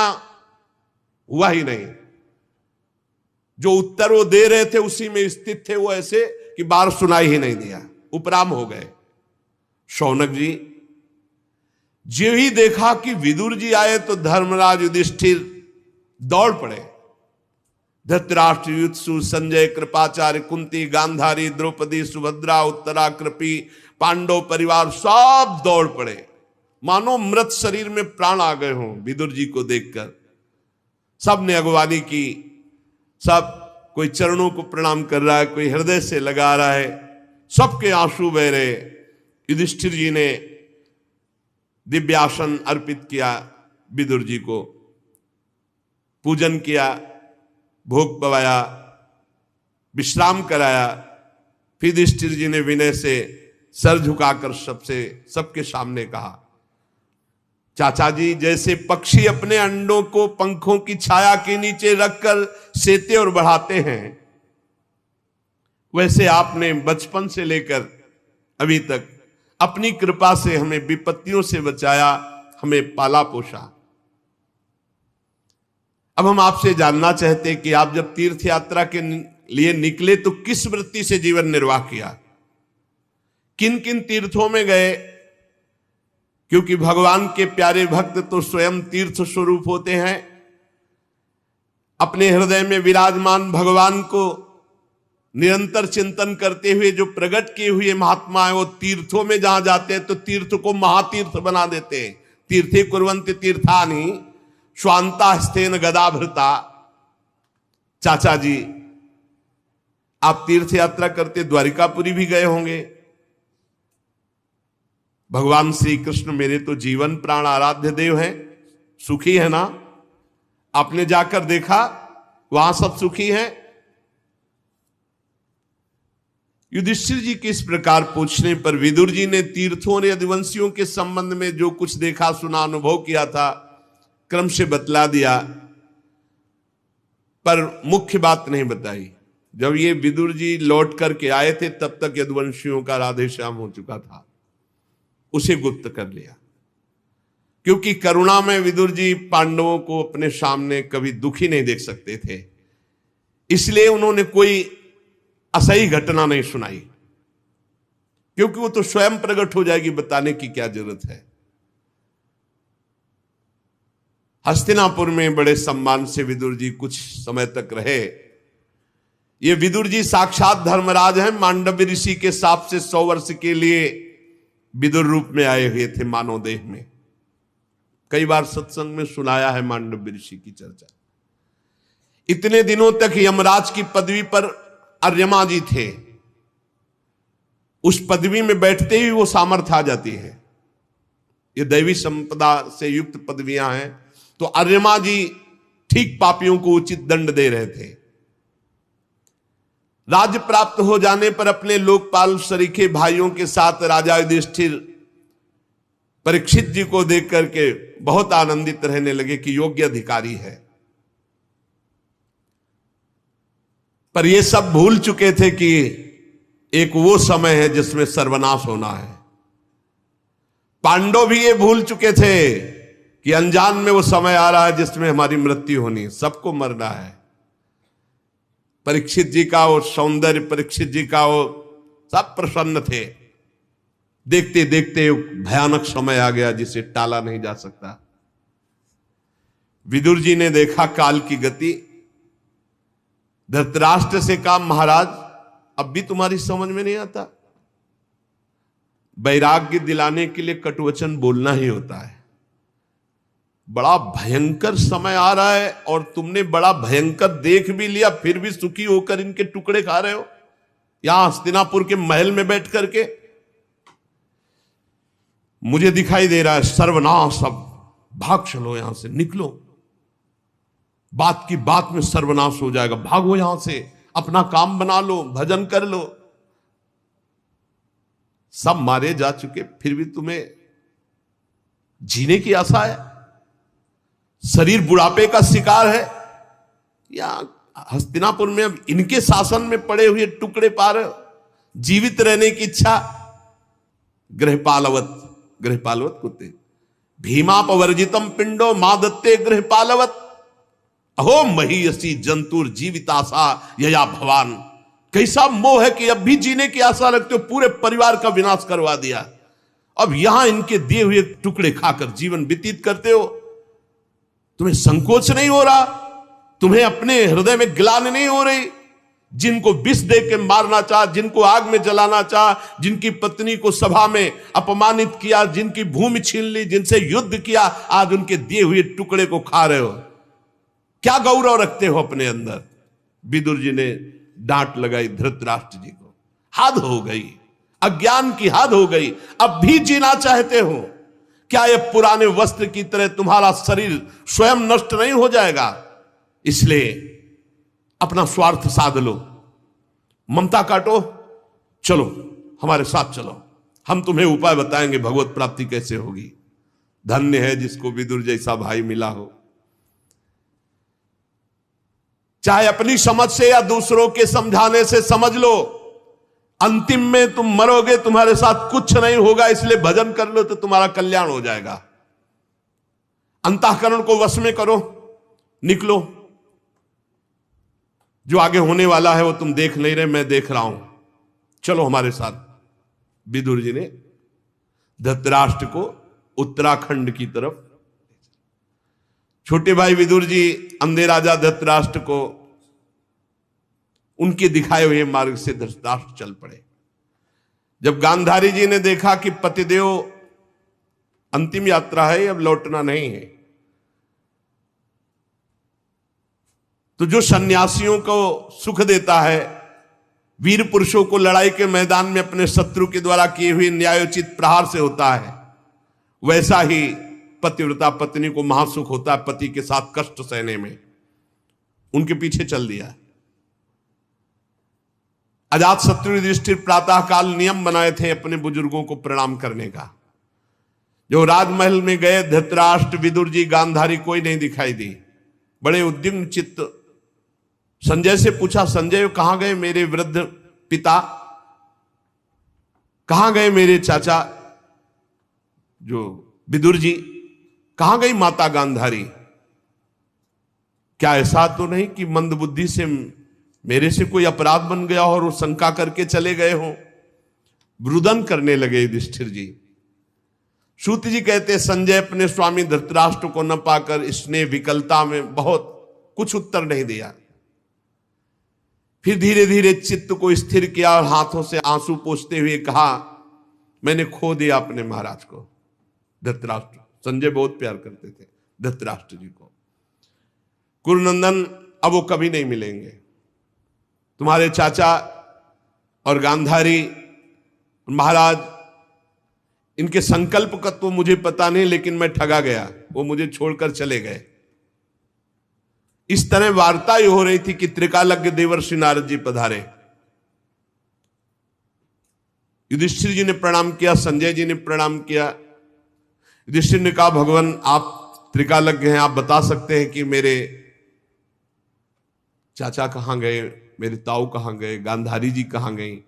हुआ ही नहीं। जो उत्तर वो दे रहे थे उसी में स्थित थे वो, ऐसे कि बार सुनाई ही नहीं दिया, उपराम हो गए। शौनक जी जो ही देखा कि विदुर जी आए तो धर्मराज युधिष्ठिर दौड़ पड़े। धृतराष्ट्र, युत्सु, संजय, कृपाचार्य, कुंती, गांधारी, द्रौपदी, सुभद्रा, उत्तरा, कृपी, पांडव परिवार सब दौड़ पड़े, मानो मृत शरीर में प्राण आ गए हों विदुर जी को देखकर। सब ने अगवानी की, सब कोई चरणों को प्रणाम कर रहा है, कोई हृदय से लगा रहा है, सबके आंसू बह रहे। युधिष्ठिर जी ने दिव्यासन अर्पित किया, विदुर जी को पूजन किया, भोग पवाया, विश्राम कराया। फिर युधिष्ठिर जी ने विनय से सर झुकाकर सबके सामने कहा, चाचा जी, जैसे पक्षी अपने अंडों को पंखों की छाया के नीचे रखकर सेते और बढ़ाते हैं, वैसे आपने बचपन से लेकर अभी तक अपनी कृपा से हमें विपत्तियों से बचाया, हमें पाला पोषा। अब हम आपसे जानना चाहते हैं कि आप जब तीर्थ यात्रा के लिए निकले तो किस वृत्ति से जीवन निर्वाह किया, किन किन तीर्थों में गए? क्योंकि भगवान के प्यारे भक्त तो स्वयं तीर्थ स्वरूप होते हैं। अपने हृदय में विराजमान भगवान को निरंतर चिंतन करते हुए जो प्रकट किए हुए महात्मा है, वो तीर्थों में जहां जाते हैं तो तीर्थ को महातीर्थ बना देते हैं। तीर्थे कुर्वन्ति तीर्थानि स्वांता हस्तेन गदाभृता। चाचा जी, आप तीर्थ यात्रा करते द्वारिकापुरी भी गए होंगे। भगवान श्री कृष्ण मेरे तो जीवन प्राण आराध्य देव हैं, सुखी है ना? आपने जाकर देखा वहां सब सुखी हैं? युधिष्ठिर जी के इस प्रकार पूछने पर विदुर जी ने तीर्थों और यदुवंशियों के संबंध में जो कुछ देखा सुना अनुभव किया था क्रम से बतला दिया, पर मुख्य बात नहीं बताई। जब ये विदुर जी लौट करके आए थे तब तक यदुवंशियों का राधे श्याम हो चुका था, उसे गुप्त कर लिया। क्योंकि करुणा में विदुर जी पांडवों को अपने सामने कभी दुखी नहीं देख सकते थे, इसलिए उन्होंने कोई असही घटना नहीं सुनाई, क्योंकि वो तो स्वयं प्रकट हो जाएगी, बताने की क्या जरूरत है। हस्तिनापुर में बड़े सम्मान से विदुर जी कुछ समय तक रहे। ये विदुर जी साक्षात धर्मराज हैं, मांडव्य ऋषि के शाप से 100 वर्ष के लिए विदुर रूप में आए हुए थे मानव देह में। कई बार सत्संग में सुनाया है मांडव्य ऋषि की चर्चा। इतने दिनों तक यमराज की पदवी पर अर्यमा जी थे। उस पदवी में बैठते ही वो सामर्थ्य आ जाती है। ये दैवी संपदा से युक्त पदवियां हैं। तो अर्यमा जी ठीक पापियों को उचित दंड दे रहे थे। राज्य प्राप्त हो जाने पर अपने लोकपाल सरीखे भाइयों के साथ राजा युधिष्ठिर परीक्षित जी को देख करके बहुत आनंदित रहने लगे कि योग्य अधिकारी है। पर ये सब भूल चुके थे कि एक वो समय है जिसमें सर्वनाश होना है। पांडव भी ये भूल चुके थे कि अनजान में वो समय आ रहा है जिसमें हमारी मृत्यु होनी है, सबको मरना है। परीक्षित जी का वो सौंदर्य, परीक्षित जी का वो सब प्रसन्न थे। देखते देखते भयानक समय आ गया जिसे टाला नहीं जा सकता। विदुर जी ने देखा काल की गति। धृतराष्ट्र से कहा, महाराज अब भी तुम्हारी समझ में नहीं आता। वैराग्य दिलाने के लिए कटुवचन बोलना ही होता है। बड़ा भयंकर समय आ रहा है और तुमने बड़ा भयंकर देख भी लिया, फिर भी सुखी होकर इनके टुकड़े खा रहे हो यहां हस्तिनापुर के महल में बैठ करके। मुझे दिखाई दे रहा है सर्वनाश, अब भाग चलो यहां से, निकलो। बात की बात में सर्वनाश हो जाएगा, भागो यहां से, अपना काम बना लो, भजन कर लो। सब मारे जा चुके, फिर भी तुम्हें जीने की आशा है। शरीर बुढ़ापे का शिकार है। या हस्तिनापुर में अब इनके शासन में पड़े हुए टुकड़े पा रहे हो। जीवित रहने की इच्छा। गृहपालवत, गृहपालवत कुत्ते, भीमापवर्जितम पिंडो मां दत्ते गृहपालवत, अहो महीयसी जंतुर जीविताशा यया भवान। कैसा मोह है कि अब भी जीने की आशा रखते हो, पूरे परिवार का विनाश करवा दिया। अब यहां इनके दिए हुए टुकड़े खाकर जीवन व्यतीत करते हो। तुम्हें संकोच नहीं हो रहा? तुम्हें अपने हृदय में ग्लानि नहीं हो रही? जिनको विष दे के मारना चाह, जिनको आग में जलाना चाह, जिनकी पत्नी को सभा में अपमानित किया, जिनकी भूमि छीन ली, जिनसे युद्ध किया, आज उनके दिए हुए टुकड़े को खा रहे हो। क्या गौरव रखते हो अपने अंदर? विदुर जी ने डांट लगाई धृतराष्ट्र जी को। हद हो गई, अज्ञान की हद हो गई। अब भी जीना चाहते हो? क्या यह पुराने वस्त्र की तरह तुम्हारा शरीर स्वयं नष्ट नहीं हो जाएगा? इसलिए अपना स्वार्थ साध लो, ममता काटो, चलो हमारे साथ चलो, हम तुम्हें उपाय बताएंगे भगवत प्राप्ति कैसे होगी। धन्य है जिसको विदुर जैसा भाई मिला हो। चाहे अपनी समझ से या दूसरों के समझाने से समझ लो, अंतिम में तुम मरोगे, तुम्हारे साथ कुछ नहीं होगा, इसलिए भजन कर लो तो तुम्हारा कल्याण हो जाएगा। अंतःकरण को वश में करो, निकलो। जो आगे होने वाला है वो तुम देख नहीं रहे, मैं देख रहा हूं, चलो हमारे साथ। विदुर जी ने धृतराष्ट्र को उत्तराखंड की तरफ, छोटे भाई विदुर जी अंधे राजा धृतराष्ट्र को उनके दिखाए हुए मार्ग से धृतराष्ट्र चल पड़े। जब गांधारी जी ने देखा कि पतिदेव अंतिम यात्रा है, अब लौटना नहीं है, तो जो सन्यासियों को सुख देता है, वीर पुरुषों को लड़ाई के मैदान में अपने शत्रु के द्वारा किए हुए न्यायोचित प्रहार से होता है, वैसा ही पतिव्रता पत्नी को महासुख होता है पति के साथ कष्ट सहने में। उनके पीछे चल दिया। अजात शत्रु युधिष्ठिर प्रातः काल नियम बनाए थे अपने बुजुर्गों को प्रणाम करने का। जो राजमहल में गए, धृतराष्ट्र, विदुर जी, गांधारी, कोई नहीं दिखाई दी। बड़े उद्विग्न चित्त संजय से पूछा, संजय कहां गए मेरे वृद्ध पिता, कहां गए मेरे चाचा जो विदुर जी, कहां गई माता गांधारी? क्या ऐसा तो नहीं कि मंदबुद्धि से मेरे से कोई अपराध बन गया और वो शंका करके चले गए हो? रुदन करने लगे युधिष्ठिर जी। सूत जी कहते, संजय अपने स्वामी धृतराष्ट्र को न पाकर स्नेह विकलता में बहुत कुछ उत्तर नहीं दिया। फिर धीरे धीरे चित्त को स्थिर किया और हाथों से आंसू पोंछते हुए कहा, मैंने खो दिया अपने महाराज को। धृतराष्ट्र, संजय बहुत प्यार करते थे धृतराष्ट्र जी को। कुरुनंदन अब वो कभी नहीं मिलेंगे। तुम्हारे चाचा और गांधारी महाराज, इनके संकल्प का तो मुझे पता नहीं, लेकिन मैं ठगा गया, वो मुझे छोड़कर चले गए। इस तरह वार्ता ये हो रही थी कि त्रिकालज्ञ देवर्षि नारद जी पधारे। युधिष्ठिर जी ने प्रणाम किया, संजय जी ने प्रणाम किया। युधिष्ठिर ने कहा, भगवान आप त्रिकालज्ञ हैं, आप बता सकते हैं कि मेरे चाचा कहां गए, मेरे ताऊ कहां गए, गांधारी जी कहां गई।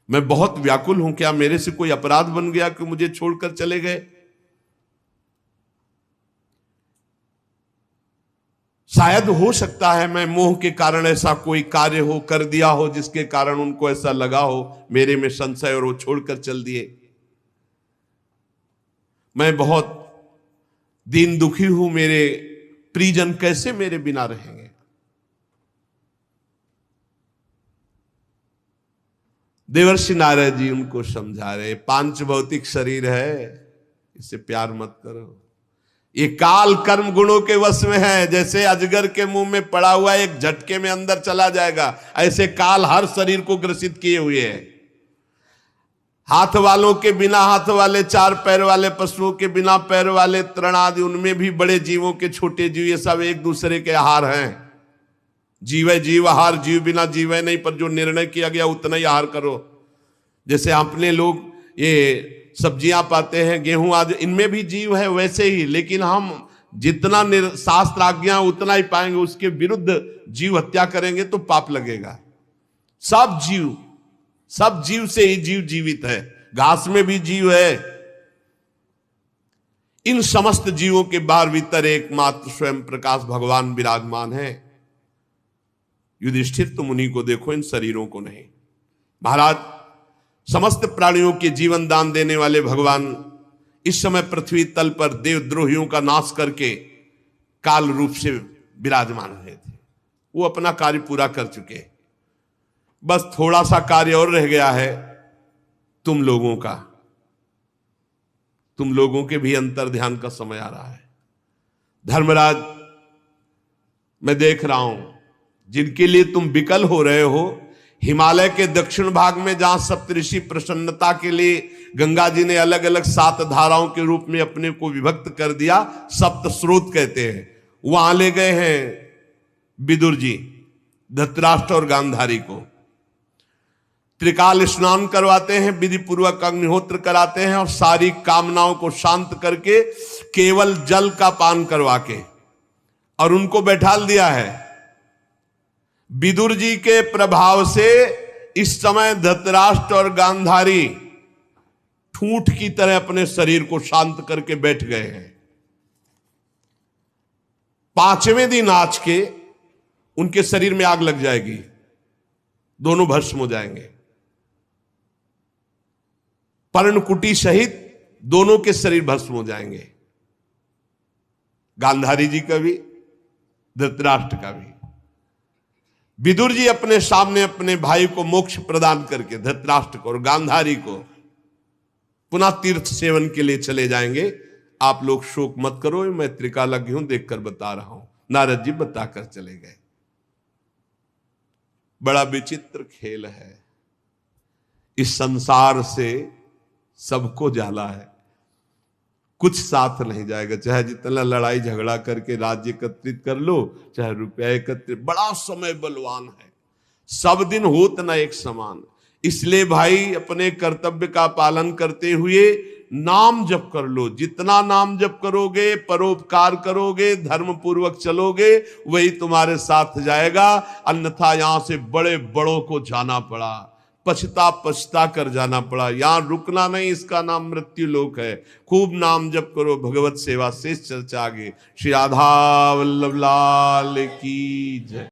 मैं बहुत व्याकुल हूं, क्या मेरे से कोई अपराध बन गया कि मुझे छोड़कर चले गए? शायद हो सकता है मैं मोह के कारण ऐसा कोई कार्य हो कर दिया हो जिसके कारण उनको ऐसा लगा हो मेरे में संशय, और वो छोड़कर चल दिए। मैं बहुत दीन दुखी हूं, मेरे परिजन कैसे मेरे बिना रहेंगे? देवर्षि नारद जी उनको समझा रहे, पांच भौतिक शरीर है, इससे प्यार मत करो। ये काल कर्म गुणों के वश में है। जैसे अजगर के मुंह में पड़ा हुआ एक झटके में अंदर चला जाएगा, ऐसे काल हर शरीर को ग्रसित किए हुए है। हाथ वालों के बिना हाथ वाले, चार पैर वाले पशुओं के बिना पैर वाले, तृण आदि, उनमें भी बड़े जीवों के छोटे जीव, ये सब एक दूसरे के आहार हैं। जीव जीव आहार, जीव बिना जीव नहीं, पर जो निर्णय किया गया उतना ही आहार करो। जैसे अपने लोग ये सब्जियां पाते हैं, गेहूं आदि, इनमें भी जीव है वैसे ही, लेकिन हम जितना शास्त्र आज्ञा उतना ही पाएंगे, उसके विरुद्ध जीव हत्या करेंगे तो पाप लगेगा। सब जीव से ही जीव जीवित है, घास में भी जीव है। इन समस्त जीवों के बाहर भीतर एकमात्र स्वयं प्रकाश भगवान विराजमान है। युधिष्ठिर, तुम उन्हीं को देखो, इन शरीरों को नहीं। महाराज, समस्त प्राणियों के जीवन दान देने वाले भगवान इस समय पृथ्वी तल पर देवद्रोहियों का नाश करके काल रूप से विराजमान रहे थे। वो अपना कार्य पूरा कर चुके, बस थोड़ा सा कार्य और रह गया है तुम लोगों का। तुम लोगों के भी अंतर ध्यान का समय आ रहा है। धर्मराज, मैं देख रहा हूं जिनके लिए तुम विकल हो रहे हो, हिमालय के दक्षिण भाग में जहां सप्तऋषि प्रसन्नता के लिए गंगा जी ने अलग अलग 7 धाराओं के रूप में अपने को विभक्त कर दिया, सप्त स्रोत कहते हैं, वहां ले गए हैं विदुर जी धृतराष्ट्र और गांधारी को। त्रिकाल स्नान करवाते हैं, विधि पूर्वक अग्निहोत्र कराते हैं, और सारी कामनाओं को शांत करके केवल जल का पान करवा के और उनको बैठाल दिया है। विदुर जी के प्रभाव से इस समय धृतराष्ट्र और गांधारी ठूंठ की तरह अपने शरीर को शांत करके बैठ गए हैं। 5वें दिन आज के उनके शरीर में आग लग जाएगी, दोनों भस्म हो जाएंगे। पर्णकुटी सहित दोनों के शरीर भस्म हो जाएंगे, गांधारी जी का भी, धृतराष्ट्र का भी। विदुर जी अपने सामने अपने भाई को मोक्ष प्रदान करके, धृतराष्ट्र को और गांधारी को, पुनः तीर्थ सेवन के लिए चले जाएंगे। आप लोग शोक मत करो, मैं त्रिकालज्ञ हूं, देखकर बता रहा हूं। नारद जी बताकर चले गए। बड़ा विचित्र खेल है, इस संसार से सबको जाला है, कुछ साथ नहीं जाएगा। चाहे जितना लड़ाई झगड़ा करके राज्य एकत्रित कर लो, चाहे रुपया एकत्रित, बड़ा समय बलवान है, सब दिन होत ना एक समान। इसलिए भाई अपने कर्तव्य का पालन करते हुए नाम जप कर लो। जितना नाम जप करोगे, परोपकार करोगे, धर्म पूर्वक चलोगे, वही तुम्हारे साथ जाएगा। अन्यथा यहां से बड़े बड़ों को जाना पड़ा, पछता कर जाना पड़ा। यहां रुकना नहीं, इसका नाम मृत्यु लोक है। खूब नाम जप करो, भगवत सेवा, शेष चर्चा आगे। श्री राधा वल्लभ लाल की जय।